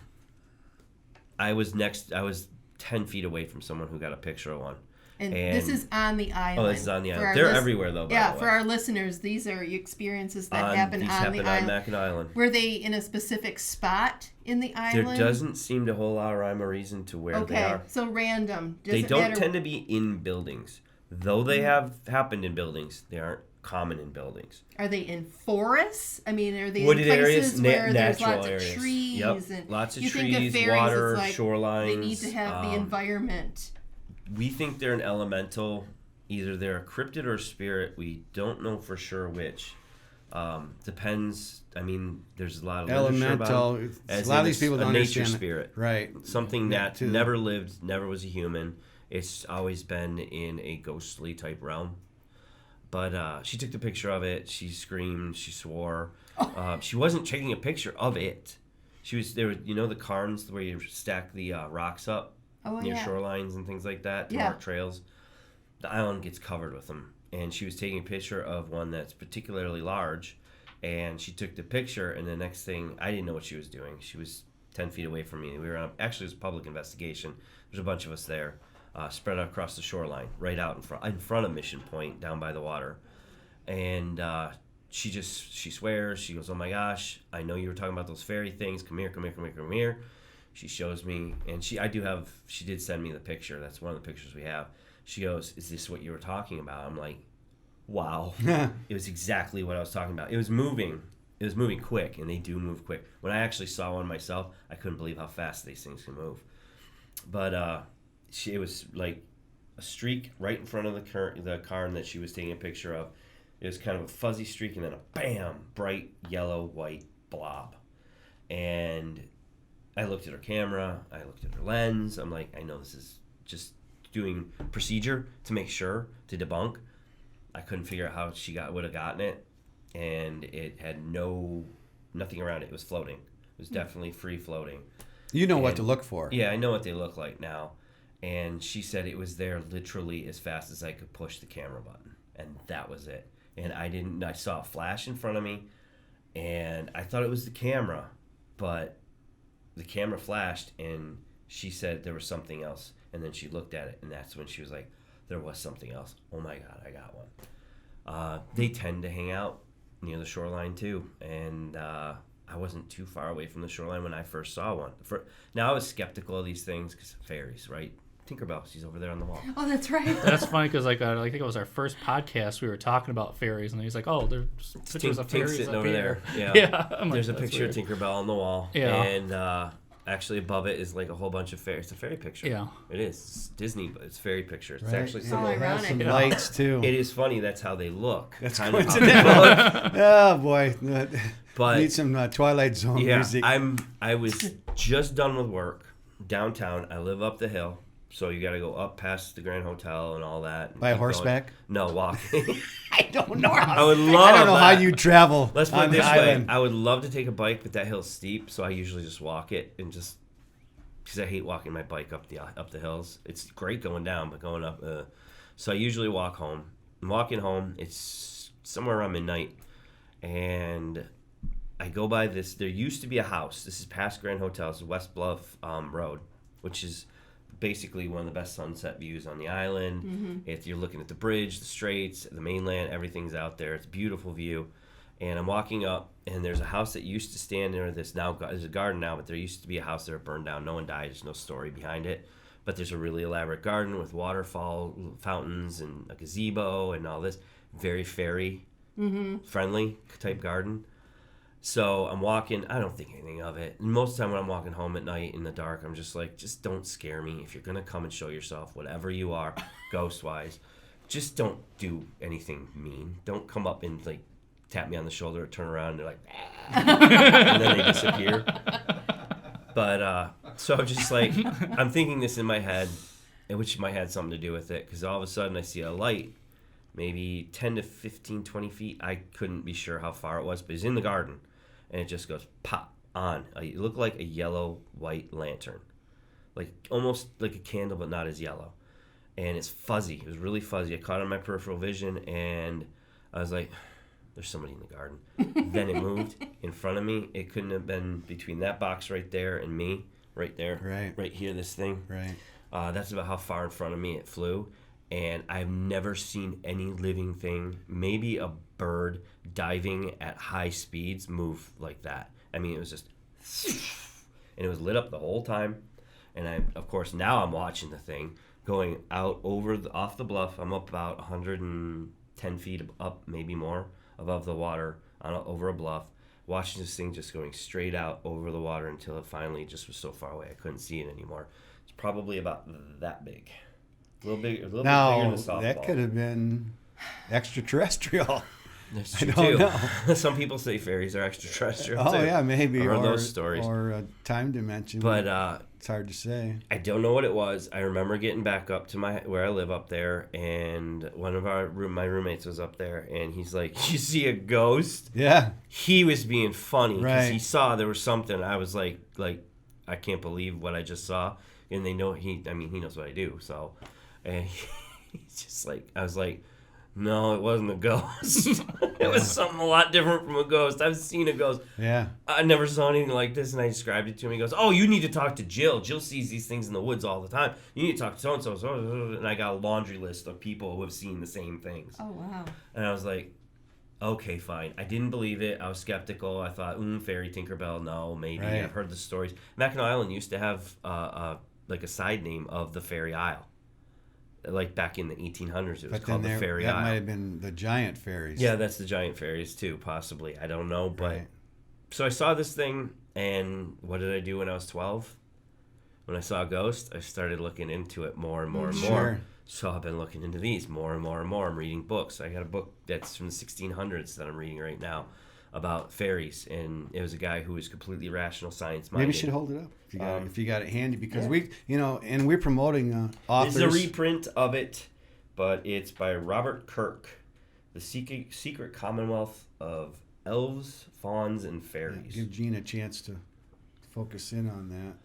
I was 10 feet away from someone who got a picture of one. And And- this is on the island. Oh, this is on the For island. our They're everywhere, though, by Yeah, the way. for our listeners, these are experiences that happen these on happen the on island. Mackinac Island. Were they in a specific spot in the There island? doesn't seem to whole lot of rhyme or reason to where they Okay, are. so random. They Doesn't don't matter. tend to be in buildings. Though they have happened in buildings, they aren't common in buildings. Are they in forests? I mean, are they Wooded in places areas, where there's natural lots areas. of trees? Yep, And lots of you think of trees, fairies, water, it's like shorelines. They need to have the environment. We think they're an elemental. Either they're a cryptid or a spirit. We don't know for sure which. Depends. I mean, there's a lot of literature about Elemental. it. A As lot in of these people a don't nature understand. spirit. Right. Something Yeah, that too. never lived, never was a human. It's always been in a ghostly type realm. But she took the picture of it. She screamed. She swore. She wasn't taking a picture of it. She was there. You know the cairns where you stack the rocks up Oh, near yeah. shorelines and things like that to Yeah. mark trails. The island gets covered with them, and she was taking a picture of one that's particularly large. And she took the picture, and the next thing, I didn't know what she was doing. She was 10 feet away from me. We were on, actually, it was a public investigation. There's a bunch of us there, spread out across the shoreline, right out in front of Mission Point, down by the water. And she swears. She goes, "Oh my gosh, I know you were talking about those fairy things. Come here, come here, come here, come here." She shows me, and she did send me the picture. That's one of the pictures we have. She goes, "Is this what you were talking about?" I'm like, wow. It was exactly what I was talking about. It was moving. It was moving quick, and they do move quick. When I actually saw one myself, I couldn't believe how fast these things can move. But it was like a streak right in front of the car that she was taking a picture of. It was kind of a fuzzy streak, and then a bam, bright yellow white blob. And I looked at her camera. I looked at her lens. I'm like, I know this is just doing procedure to make sure to debunk. I couldn't figure out how she would have gotten it, and it had nothing around it. It was floating. It was definitely free floating. You know what to look for. Yeah, I know what they look like now. And she said it was there literally as fast as I could push the camera button, and that was it. And I saw a flash in front of me, and I thought it was the camera, but the camera flashed, and she said there was something else. And then she looked at it, and that's when she was like, there was something else. Oh my God, I got one. They tend to hang out near the shoreline too, and I wasn't too far away from the shoreline when I first saw one. Now I was skeptical of these things because fairies, right? Tinkerbell, she's over there on the wall. Oh, that's right. That's funny because I think it was our first podcast. We were talking about fairies, and he's like, "Oh, there's pictures of fairies sitting up over here." there. Yeah, Yeah. I'm there's like, a picture weird. of Tinkerbell on the wall. Yeah. And actually above it is like a whole bunch of fairies. It's a fairy picture. Yeah. It is. It's Disney, but it's fairy pictures. It's Right. actually How similar. It has some ironic. lights too. It is funny. That's how they look. That's kind of how coincidental. they look. Oh boy, But need some Twilight Zone yeah, music. I was just done with work downtown. I live up the hill, so you got to go up past the Grand Hotel and all that. and By keep going. horseback? No, walking. I don't know. I would love. I don't know how that. you travel Let's put on it the this way. island. I would love to take a bike, but that hill's steep, so I usually just walk it and just because I hate walking my bike up the hills. It's great going down, but going up. So I usually walk home. I'm walking home. It's somewhere around midnight, and I go by this. There used to be a house. This is past Grand Hotel. It's West Bluff Road, which is basically one of the best sunset views on the island. Mm-hmm. If you're looking at the bridge, the straits, the mainland, everything's out there. It's a beautiful view. And I'm walking up, and there's a house that used to stand there. There's a garden now, but there used to be a house that burned down. No one died. There's no story behind it. But there's a really elaborate garden with waterfall fountains and a gazebo and all this. Very fairy friendly type garden. So I'm walking. I don't think anything of it. And most of the time when I'm walking home at night in the dark, I'm just like, just don't scare me. If you're going to come and show yourself, whatever you are, ghost-wise, just don't do anything mean. Don't come up and like tap me on the shoulder or turn around and they're like, and then they disappear. But so I'm just like, I'm thinking this in my head, which might have something to do with it, because all of a sudden I see a light, maybe 10 to 15, 20 feet. I couldn't be sure how far it was, but it's in the garden, and it just goes pop on. It looked like a yellow-white lantern, like almost like a candle, but not as yellow. And it's fuzzy. It was really fuzzy. I caught it on my peripheral vision, and I was like, there's somebody in the garden. Then it moved in front of me. It couldn't have been between that box right there and me, right there, right here, this thing. Right. That's about how far in front of me it flew. And I've never seen any living thing, maybe a bird diving at high speeds, move like that. I mean, it was just, and it was lit up the whole time. And of course, now I'm watching the thing going out off the bluff. I'm up about 110 feet up, maybe more, above the water over a bluff, watching this thing just going straight out over the water until it finally just was so far away I couldn't see it anymore. It's probably about that big. A little bit bigger than a softball. That could have been extraterrestrial. That's I true don't too. know. Some people say fairies are extraterrestrial. Oh too. yeah, maybe. I heard or those stories. Or a time dimension. But it's hard to say. I don't know what it was. I remember getting back up to where I live up there, and one of my roommates was up there, and he's like, "You see a ghost?" Yeah. He was being funny because Right. he saw there was something. I was like, I can't believe what I just saw, and they know he knows what I do. So, and he's just like, I was like, no, it wasn't a ghost. It was something a lot different from a ghost. I've seen a ghost. Yeah. I never saw anything like this, and I described it to him. He goes, "Oh, you need to talk to Jill. Jill sees these things in the woods all the time. You need to talk to so-and-so, so-and-so." And I got a laundry list of people who have seen the same things. Oh, wow. And I was like, okay, fine. I didn't believe it. I was skeptical. I thought, fairy Tinkerbell, no, maybe. Right. I've heard the stories. Mackinac Island used to have like a side name of the Fairy Isle. like back in the 1800s. It was But called then the Fairy that Isle. might have been the giant fairies. Yeah, that's the giant fairies too, possibly. I don't know, but Right. so I saw this thing, and what did I do when I was 12? When I saw a ghost, I started looking into it more and more and more. Sure. So I've been looking into these more and more and more. I'm reading books. I got a book that's from the 1600s that I'm reading right now about fairies, and it was a guy who was completely rational, science minded. Maybe you should hold it up if you got it handy, because yeah. we, and we're promoting authors. This is a reprint of it, but it's by Robert Kirk, The Secret Commonwealth of Elves, Fauns, and Fairies. Give Gene a chance to focus in on that,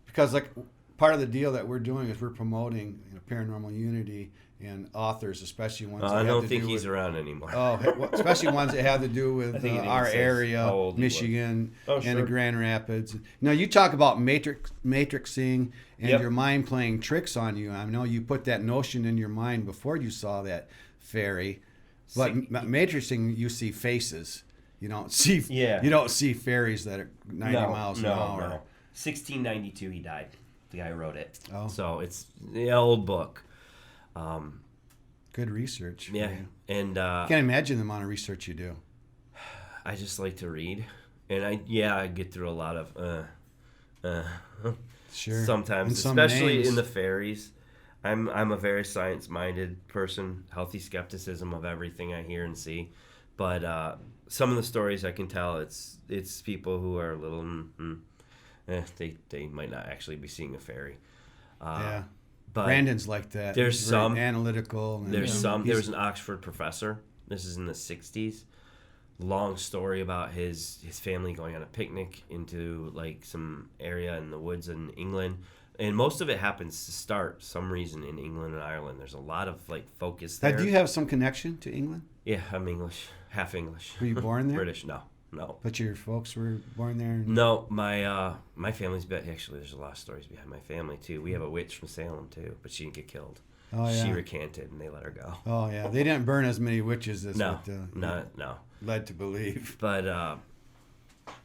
because like part of the deal that we're doing is we're promoting paranormal unity and authors, especially ones. That I have don't to think do he's with, around anymore. especially ones that have to do I with think it even our says how area, old he was. Michigan, Oh, and sure. the Grand Rapids. Now you talk about matrixing and Yep. your mind playing tricks on you. I know you put that notion in your mind before you saw that fairy, but matrixing, you see faces. You don't see. Yeah. You don't see fairies that are 90 miles an hour. No. 1692 he died. The guy who wrote it. Oh. So it's the old book. Good research. Yeah. man. And I can't imagine the amount of research you do. I just like to read. And I get through a lot of Sure. sometimes, And some especially names. in the fairies. I'm a very science-minded person, healthy skepticism of everything I hear and see. But some of the stories I can tell it's people who are a little they might not actually be seeing a fairy. Yeah. But Brandon's like that. there's He's very some- analytical. And There's some. There he's- was an Oxford professor. This is in the 60s. Long story about his family going on a picnic into like some area in the woods in England, and most of it happens to start some reason in England and Ireland. There's a lot of like focus there. Do you have some connection to England? Yeah, I'm English, half English. Were you born there? British? No. But your folks were born there? No, my family's actually there's a lot of stories behind my family too. We have a witch from Salem too, but she didn't get killed. Oh, yeah. She recanted and they let her go. Oh, yeah. They didn't burn as many witches as No, what, no. led to believe. But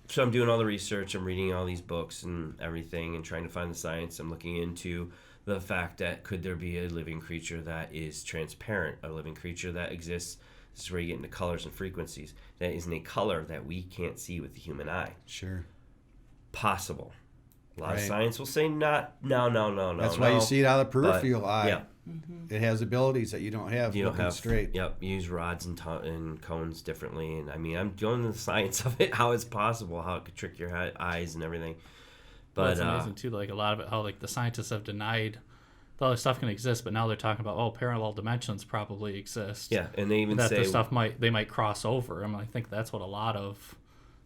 so I'm doing all the research. I'm reading all these books and everything, and trying to find the science. I'm looking into the fact that could there be a living creature that is transparent, a living creature that exists. This is where you get into colors and frequencies. That is in a color that we can't see with the human eye. Sure. Possible. A lot of Right. science will say not. No. That's why you see it out of the peripheral eye. Yeah. It has abilities that you don't have You don't looking have straight. Yep, use rods and cones differently, and I mean I'm going into the science of it, how it's possible, how it could trick your eyes and everything. But But it's amazing too, like a lot of it, how like the scientists have denied the other stuff can exist, but now they're talking about parallel dimensions probably exist. yeah, and they even that say the stuff might cross over. I mean, I think that's what a lot of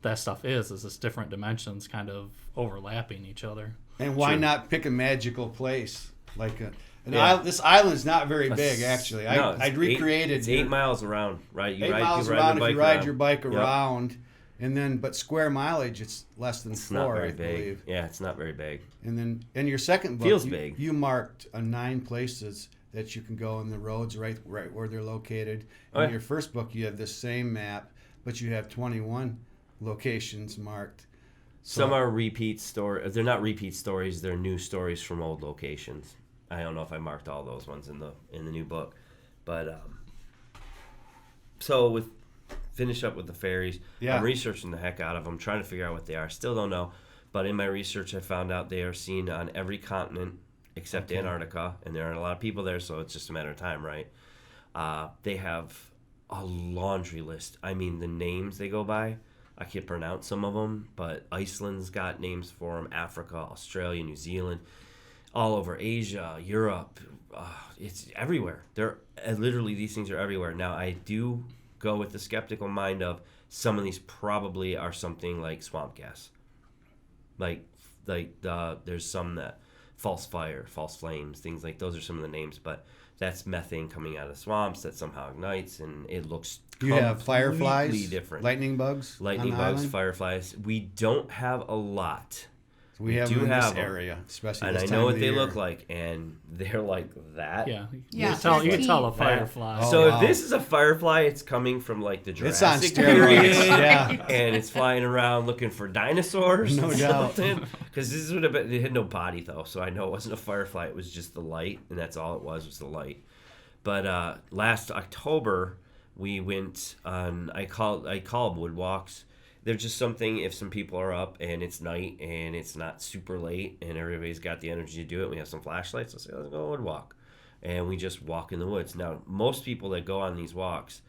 that stuff is this different dimensions kind of overlapping each other. And why True. not pick a magical place? Like Yeah. this island's not very big, actually. No, I recreated It's 8 miles around, right? You 8 miles ride around your if you bike ride around. your bike Yep. around. And then, but square mileage, it's less than It's 4, not very I big. believe. Yeah, it's not very big. And then in your second book, Feels big. You marked 9 places that you can go in the roads right where they're located. Oh, In yeah. your first book, you have this same map, but you have 21 locations marked. Some are repeat stories. They're not repeat stories. They're new stories from old locations. I don't know if I marked all those ones in the new book, but so with finish up with the fairies. Yeah. I'm researching the heck out of them, trying to figure out what they are. Still don't know, but in my research, I found out they are seen on every continent except Antarctica, and there are a lot of people there, so it's just a matter of time, right? They have a laundry list. I mean, the names they go by. I can't pronounce some of them, but Iceland's got names for them. Africa, Australia, New Zealand, all over Asia, Europe. It's everywhere. They're literally, these things are everywhere. Now, I do go with the skeptical mind of some of these probably are something like swamp gas. There's some that false fire, false flames, things like those are some of the names, but that's methane coming out of swamps that somehow ignites, and it looks You have fireflies, different. lightning bugs, Lightning on the bugs, island? fireflies. We don't have a lot, So we have do them in this have 'em. area, especially And this I time know of what the they year. look like, and they're like that. Yeah. Yeah, You can tell a that- firefly. Oh, So wow. if this is a firefly, it's coming from like the It's on Jurassic steroids, period, yeah. and it's flying around looking for dinosaurs. No doubt. Because this would have been, it had no body though, so I know it wasn't a firefly. It was just the light, and that's all it was the light. But last October we went on. I call them wood walks. They're just something if some people are up and it's night and it's not super late and everybody's got the energy to do it. We have some flashlights. Let's say let's go wood walk, and we just walk in the woods. Now most people that go on these walks,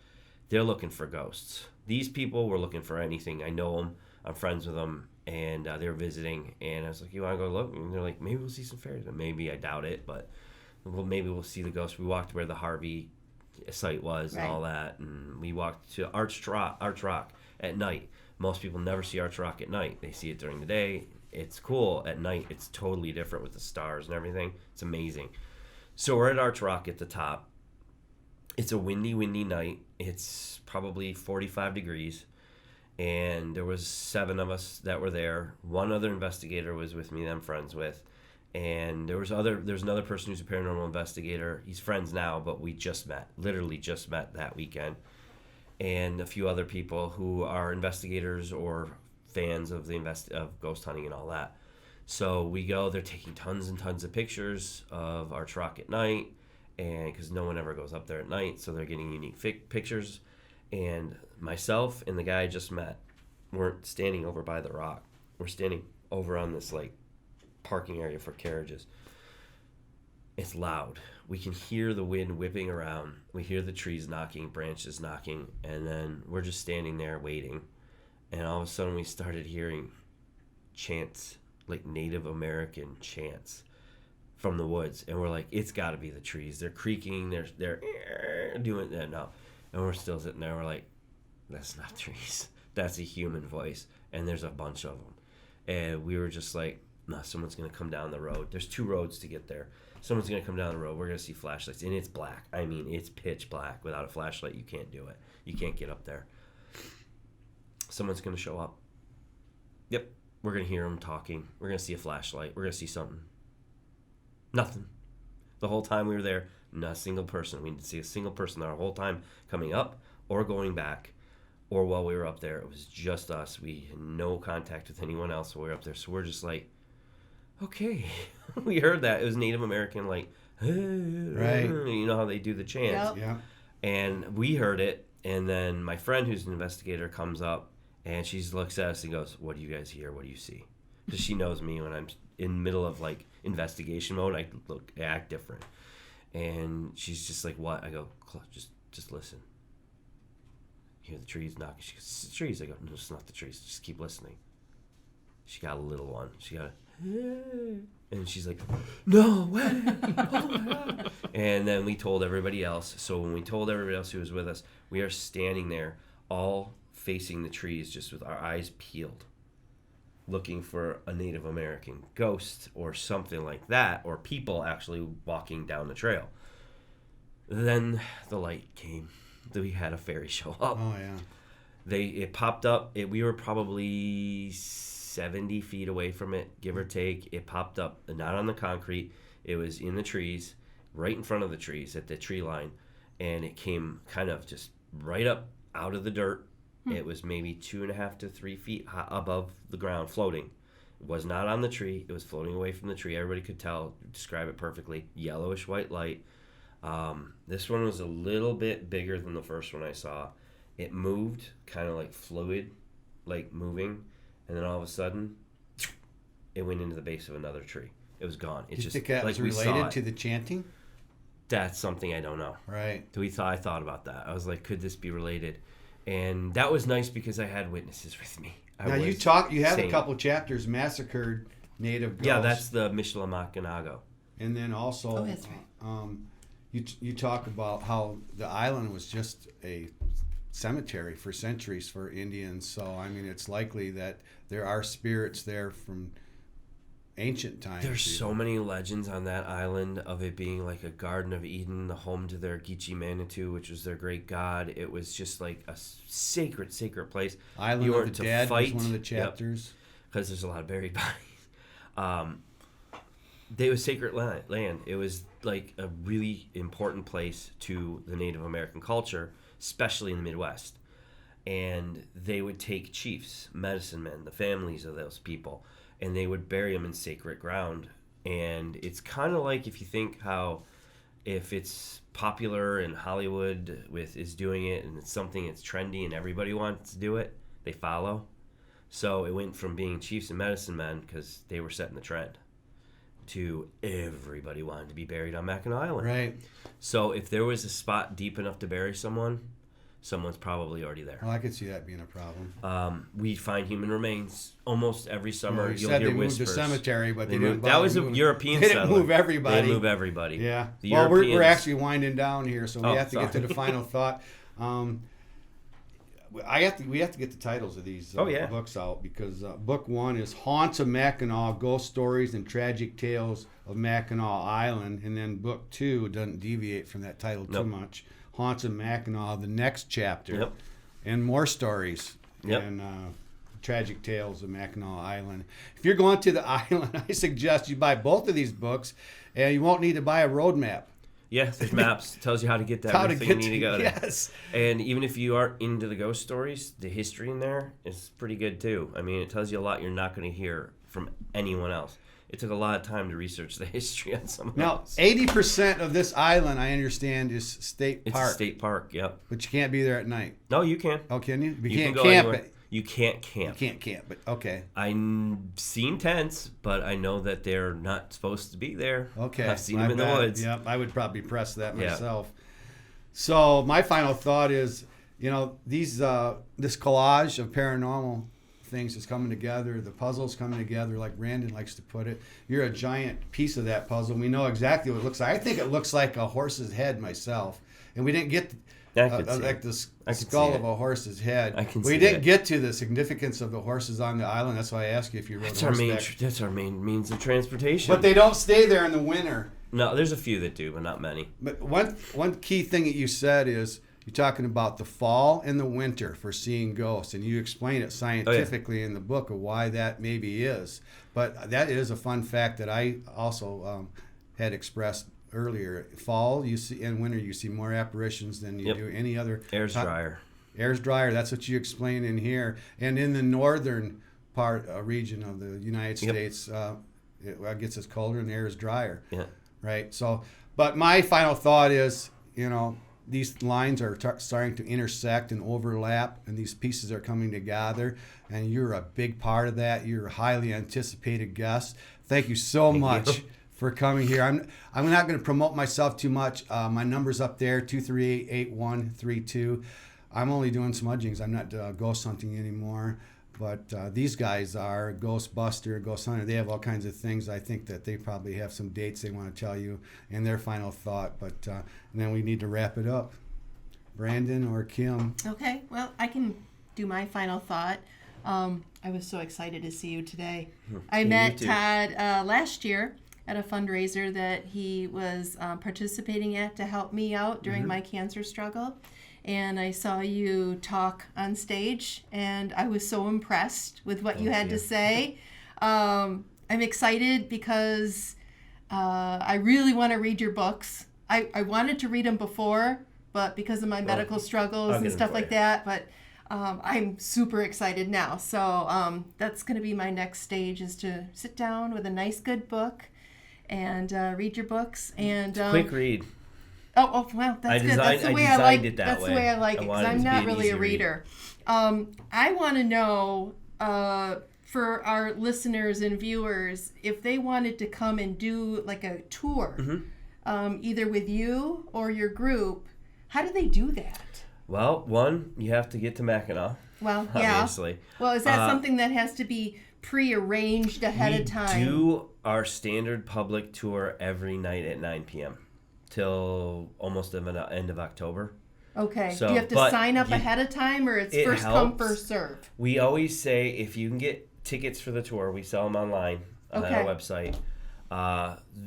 they're looking for ghosts. These people were looking for anything. I know them. I'm friends with them, and they're visiting. And I was like, "You want to go look?" And they're like, "Maybe we'll see some fairies." And maybe I doubt it, but maybe we'll see the ghosts. We walked where the Harvey site was and all that, and we walked to Arch Rock at night. Most people never see Arch Rock at night. They see it during the day. It's cool. At night, it's totally different with the stars and everything. It's amazing. So we're at Arch Rock at the top. It's a windy night. It's probably 45 degrees. And there was 7 of us that were there. One other investigator was with me that I'm friends with. And there's another person who's a paranormal investigator. He's friends now, but we literally just met that weekend. And a few other people who are investigators or fans of of ghost hunting and all that. So we go. They're taking tons and tons of pictures of Arch Rock at night, and because no one ever goes up there at night, so they're getting unique pictures. And myself and the guy I just met weren't standing over by the rock. We're standing over on this like parking area for carriages. It's loud. We can hear the wind whipping around. We hear the trees knocking, branches knocking, and then we're just standing there waiting. And all of a sudden we started hearing chants, like Native American chants from the woods. And we're like, it's got to be the trees. They're creaking. They're doing that now. And we're still sitting there. We're like, that's not trees. That's a human voice. And there's a bunch of them. And we were just like, no, someone's going to come down the road. There's 2 roads to get there. Someone's going to come down the road. We're going to see flashlights. And it's black. I mean, it's pitch black. Without a flashlight, you can't do it. You can't get up there. Someone's going to show up. Yep. We're going to hear them talking. We're going to see a flashlight. We're going to see something. Nothing. The whole time we were there, not a single person. We didn't see a single person the whole time coming up or going back. Or while we were up there, it was just us. We had no contact with anyone else while we were up there. So we're just like, okay. We heard that. It was Native American, like, hey, Right. You know how they do the chants. Yep. Yeah. And we heard it. And then my friend, who's an investigator, comes up and she looks at us and goes, what do you guys hear? What do you see? Because she knows me when I'm in the middle of like investigation mode. I act different. And she's just like, what? I go, just listen. You hear the trees knocking. She goes, it's the trees. I go, no, it's not the trees. Just keep listening. She got a little one. She got a, and she's like, no way. Oh my God. And then we told everybody else. So when we told everybody else who was with us, we are standing there all facing the trees just with our eyes peeled, looking for a Native American ghost or something like that, or people actually walking down the trail. Then the light came. We had a fairy show up. Oh yeah. It popped up. We were probably 70 feet away from it, give or take. It popped up, not on the concrete. It was in the trees, right in front of the trees at the tree line, and it came kind of just right up out of the dirt. It was maybe 2.5 to 3 feet above the ground, floating. It was not on the tree. It was floating away from the tree. Everybody could describe it perfectly. Yellowish white light. This one was a little bit bigger than the first one I saw. It moved, kind of like fluid, like moving, and then all of a sudden, it went into the base of another tree. It was gone. It Do you just think that like was we saw related it. to the chanting? That's something I don't know. Right. I thought about that. I was like, could this be related? And that was nice because I had witnesses with me. Now you have a couple chapters, massacred native ghosts. Yeah, that's the Mackinac. And then also, Oh, that's right. You talk about how the island was just a cemetery for centuries for Indians. So I mean, it's likely that there are spirits there from ancient times. There's so many legends on that island of it being like a Garden of Eden, the home to their Geechee Manitou, which was their great god. It was just like a sacred place. Island You of weren't the to Dead fight. was one of the chapters. Because there's a lot of buried bodies. They was sacred land. It was like a really important place to the Native American culture, especially in the Midwest. And they would take chiefs, medicine men, the families of those people, and they would bury them in sacred ground. And it's kind of like if you think how if it's popular in Hollywood is doing it and it's something that's trendy and everybody wants to do it, they follow. So it went from being chiefs and medicine men because they were setting the trend to everybody wanted to be buried on Mackinac Island. Right. So if there was a spot deep enough to bury someone's probably already there. Well, I could see that being a problem. We find human remains almost every summer. Well, you You'll said hear they moved whispers. the cemetery, but they moved, didn't. that was a move. European They didn't settler. move everybody. They move everybody. Yeah. The Well, we're Europeans- actually winding down here, so we have to get to sorry. the final thought. We have to get the titles of these books out because book one is Haunts of Mackinac, Ghost Stories and Tragic Tales of Mackinac Island, and then book two doesn't deviate from that title too much. Haunts of Mackinac, the next chapter, and more stories and Tragic Tales of Mackinac Island. If you're going to the island, I suggest you buy both of these books, and you won't need to buy a road map. Yeah, there's maps. Tells you how to get to How to everything get you need to go to. Yes. And even if you aren't into the ghost stories, the history in there is pretty good too. I mean, it tells you a lot you're not going to hear from anyone else. It took a lot of time to research the history on some of Now, those. 80% of this island, I understand, is state It's park. a state park, yep. But you can't be there at night. No, you can. Oh, can you? You You can't can go camp anywhere. it. You can't camp. You can't camp, but okay. I've seen tents, but I know that they're not supposed to be there. Okay. I've seen My them in the bad. woods. Yep, I would probably press that Yeah. myself. So my final thought is, these this collage of paranormal things is coming together. The puzzle's coming together, like Brandon likes to put it. You're a giant piece of that puzzle. We know exactly what it looks like. I think it looks like a horse's head myself, and we didn't get I could see like it. the I could skull see of it. a horse's head. I can we see didn't it. get to the significance of the horses on the island. That's why I asked you if you rode horseback. That's our main means of transportation. But they don't stay there in the winter. No, there's a few that do, but not many. But one key thing that you said is you're talking about the fall and the winter for seeing ghosts, and you explain it scientifically in the book of why that maybe is. But that is a fun fact that I also had expressed earlier. Fall, you see, and winter, you see more apparitions than you do any other. Air's drier. Air's drier. That's what you explain in here, and in the northern part region of the United States, it gets us colder and the air is drier. Yeah. Right. So, but my final thought is, these lines are starting to intersect and overlap, and these pieces are coming together, and you're a big part of that. You're a highly anticipated guest. Thank you so much for coming here. I'm not going to promote myself too much. My number's up there, 238-8132. I'm only doing smudgings. I'm not ghost hunting anymore. But these guys are Ghostbuster, Ghost Hunter. They have all kinds of things. I think that they probably have some dates they want to tell you in their final thought. But and then we need to wrap it up. Brandon or Kim? Okay, well, I can do my final thought. I was so excited to see you today. I met Todd last year at a fundraiser that he was participating at to help me out during my cancer struggle. And I saw you talk on stage, and I was so impressed with what you had to say. I'm excited because I really want to read your books. I wanted to read them before, but because of my medical struggles and stuff like that, but I'm super excited now. So that's going to be my next stage, is to sit down with a nice, good book and read your books. And Quick read. Oh, well, that's good. That's the way I like it. That's the way I like it, because I'm not really a reader. I want to know, for our listeners and viewers, if they wanted to come and do like a tour, either with you or your group, how do they do that? Well, one, you have to get to Mackinac. Well, obviously. yeah. Well, is that something that has to be prearranged ahead of time? We do our standard public tour every night at 9 p.m. till almost the end of October. Okay. So, do you have to but sign up ahead of time, or it's first come, first serve? We always say if you can get tickets for the tour, we sell them online on our website.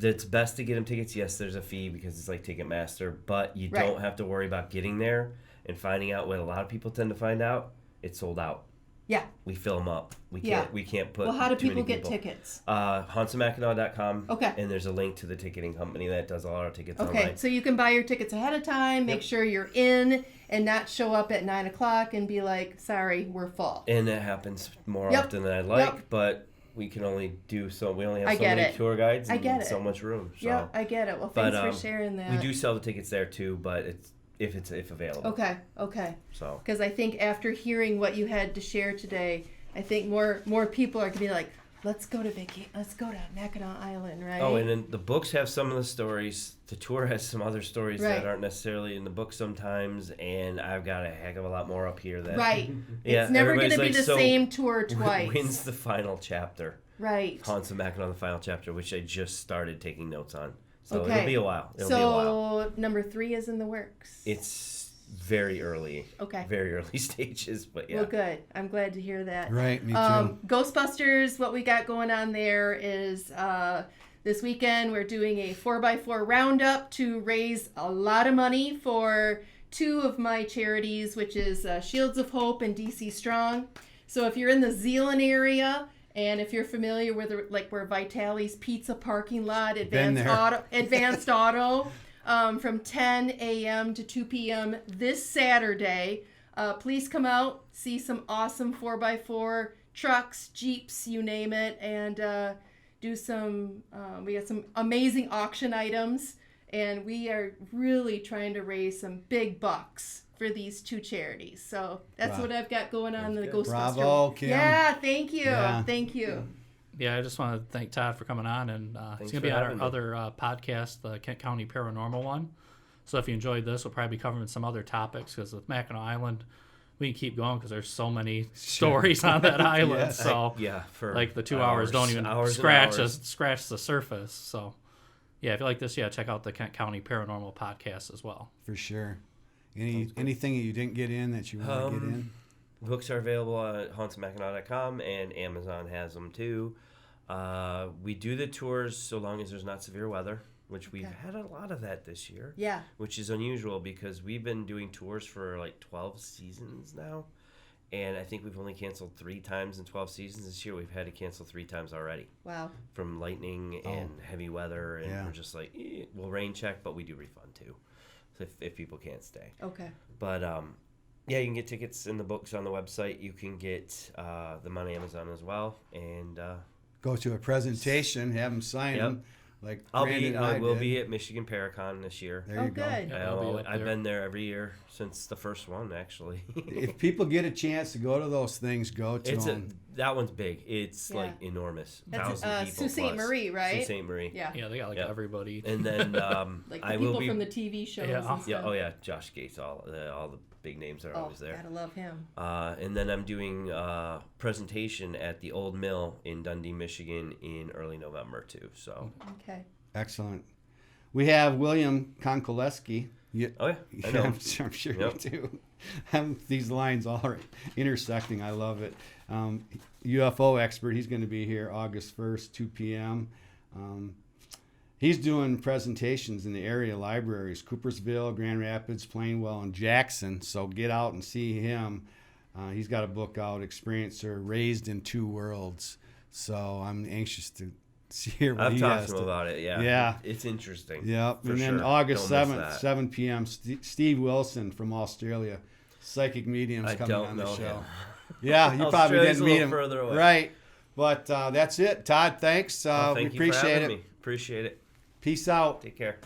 It's best to get them tickets. Yes, there's a fee because it's like Ticketmaster, but you don't have to worry about getting there and finding out what a lot of people tend to find out. It's sold out. Yeah. we fill them up. We Yeah. can't put. Well, how do too many people get tickets? HauntsofMackinac.com. Okay. And there's a link to the ticketing company that does all our tickets Okay, online. so you can buy your tickets ahead of time, make sure you're in, and not show up at 9 o'clock and be like, sorry, we're full. And that happens more Yep. often than I'd like, Yep. but we can only do so. We only have I so get many it. tour guides I and get it. so much room. So. Yeah, I get it. Well, But, thanks for sharing that. We do sell the tickets there too, but it's if available. Okay. So. Because I think after hearing what you had to share today, I think more people are going to be like, let's go to Mackinac Island, right? Oh, and then the books have some of the stories. The tour has some other stories Right. that aren't necessarily in the book sometimes, and I've got a heck of a lot more up here. That Right. Yeah, It's never going to everybody's be the like, so same tour twice. When's the final chapter? Right. Haunts of Mackinac on the final chapter, which I just started taking notes on. So Okay. it'll be a while. It'll be a while. So number 3 is in the works. It's very early. Okay. Very early stages, but yeah. Well, good. I'm glad to hear that. Right, me too. Ghostbusters, what we got going on there is this weekend we're doing a 4x4 roundup to raise a lot of money for 2 of my charities, which is Shields of Hope and DC Strong. So if you're in the Zeeland area, and if you're familiar with where Vitale's Pizza parking lot, Advanced Auto, from 10 a.m. to 2 p.m. this Saturday. Please come out, see some awesome 4x4 trucks, Jeeps, you name it, and do some, we got some amazing auction items, and we are really trying to raise some big bucks for these 2 charities. So that's Wow. what I've got going on in the Ghostbuster. Bravo, Kim. Yeah, thank you. Yeah. Thank you. Yeah, I just want to thank Todd for coming on, and it's Thanks going to be for on our having me. other podcast, the Kent County Paranormal one. So if you enjoyed this, we'll probably be covering some other topics, because with Mackinac Island, we can keep going because there's so many stories on that island. Yes. So Yeah, for like the 2 hours don't even hours and scratch hours. the surface. So yeah, if you like this, check out the Kent County Paranormal podcast as well. For sure. Anything you didn't get in that you want to get in? Books are available at hauntsofmackinac.com, and Amazon has them too. We do the tours so long as there's not severe weather, which we've had a lot of that this year. Yeah. Which is unusual because we've been doing tours for like 12 seasons now, and I think we've only canceled 3 times in 12 seasons. This year we've had to cancel 3 times already Wow. from lightning and heavy weather, and Yeah. we're just like, we'll rain check, but we do refund too, so if people can't stay. Okay. But yeah, you can get tickets in the books on the website. You can get them on Amazon as well, and Go to a presentation, have them sign Yep. them. Like I will did. be at Michigan Paracon this year. There Oh, you go. good. Yeah, I'll be up I've there. been there every year since the first one, actually. If people get a chance to go to those things, go to them. That one's big. It's Yeah. like enormous. That's 1,000 people Sault Ste. plus. Marie, right? Sault Ste. Marie. Yeah. Yeah, they got like Yep. everybody. And then Like the I people will be. from the TV shows Yeah. and stuff. Yeah. Oh yeah. Josh Gates. All the big names are Oh, always there. gotta love him. And then I'm doing a presentation at the Old Mill in Dundee, Michigan in early November too. So. Okay. Excellent. We have William Konkolewski. Oh yeah. I know. I'm sure Yep. you do. These lines all are intersecting. I love it. UFO expert. He's going to be here August 1st, 2 p.m. He's doing presentations in the area libraries, Coopersville, Grand Rapids, Plainwell, and Jackson. So get out and see him. He's got a book out, Experiencer, Raised in Two Worlds. So I'm anxious to hear what I've he talked has to him about it. Yeah. Yeah. It's interesting. Yep. For And then sure. August Don't miss 7th, that. 7 p.m., Steve Wilson from Australia, Psychic Medium's I coming don't on the know show. him. Yeah, you probably Australia's didn't a meet little him. further away. Right. But that's it. Todd, thanks. Well, We thank you for appreciate having it. me. Appreciate it. Peace out. Take care.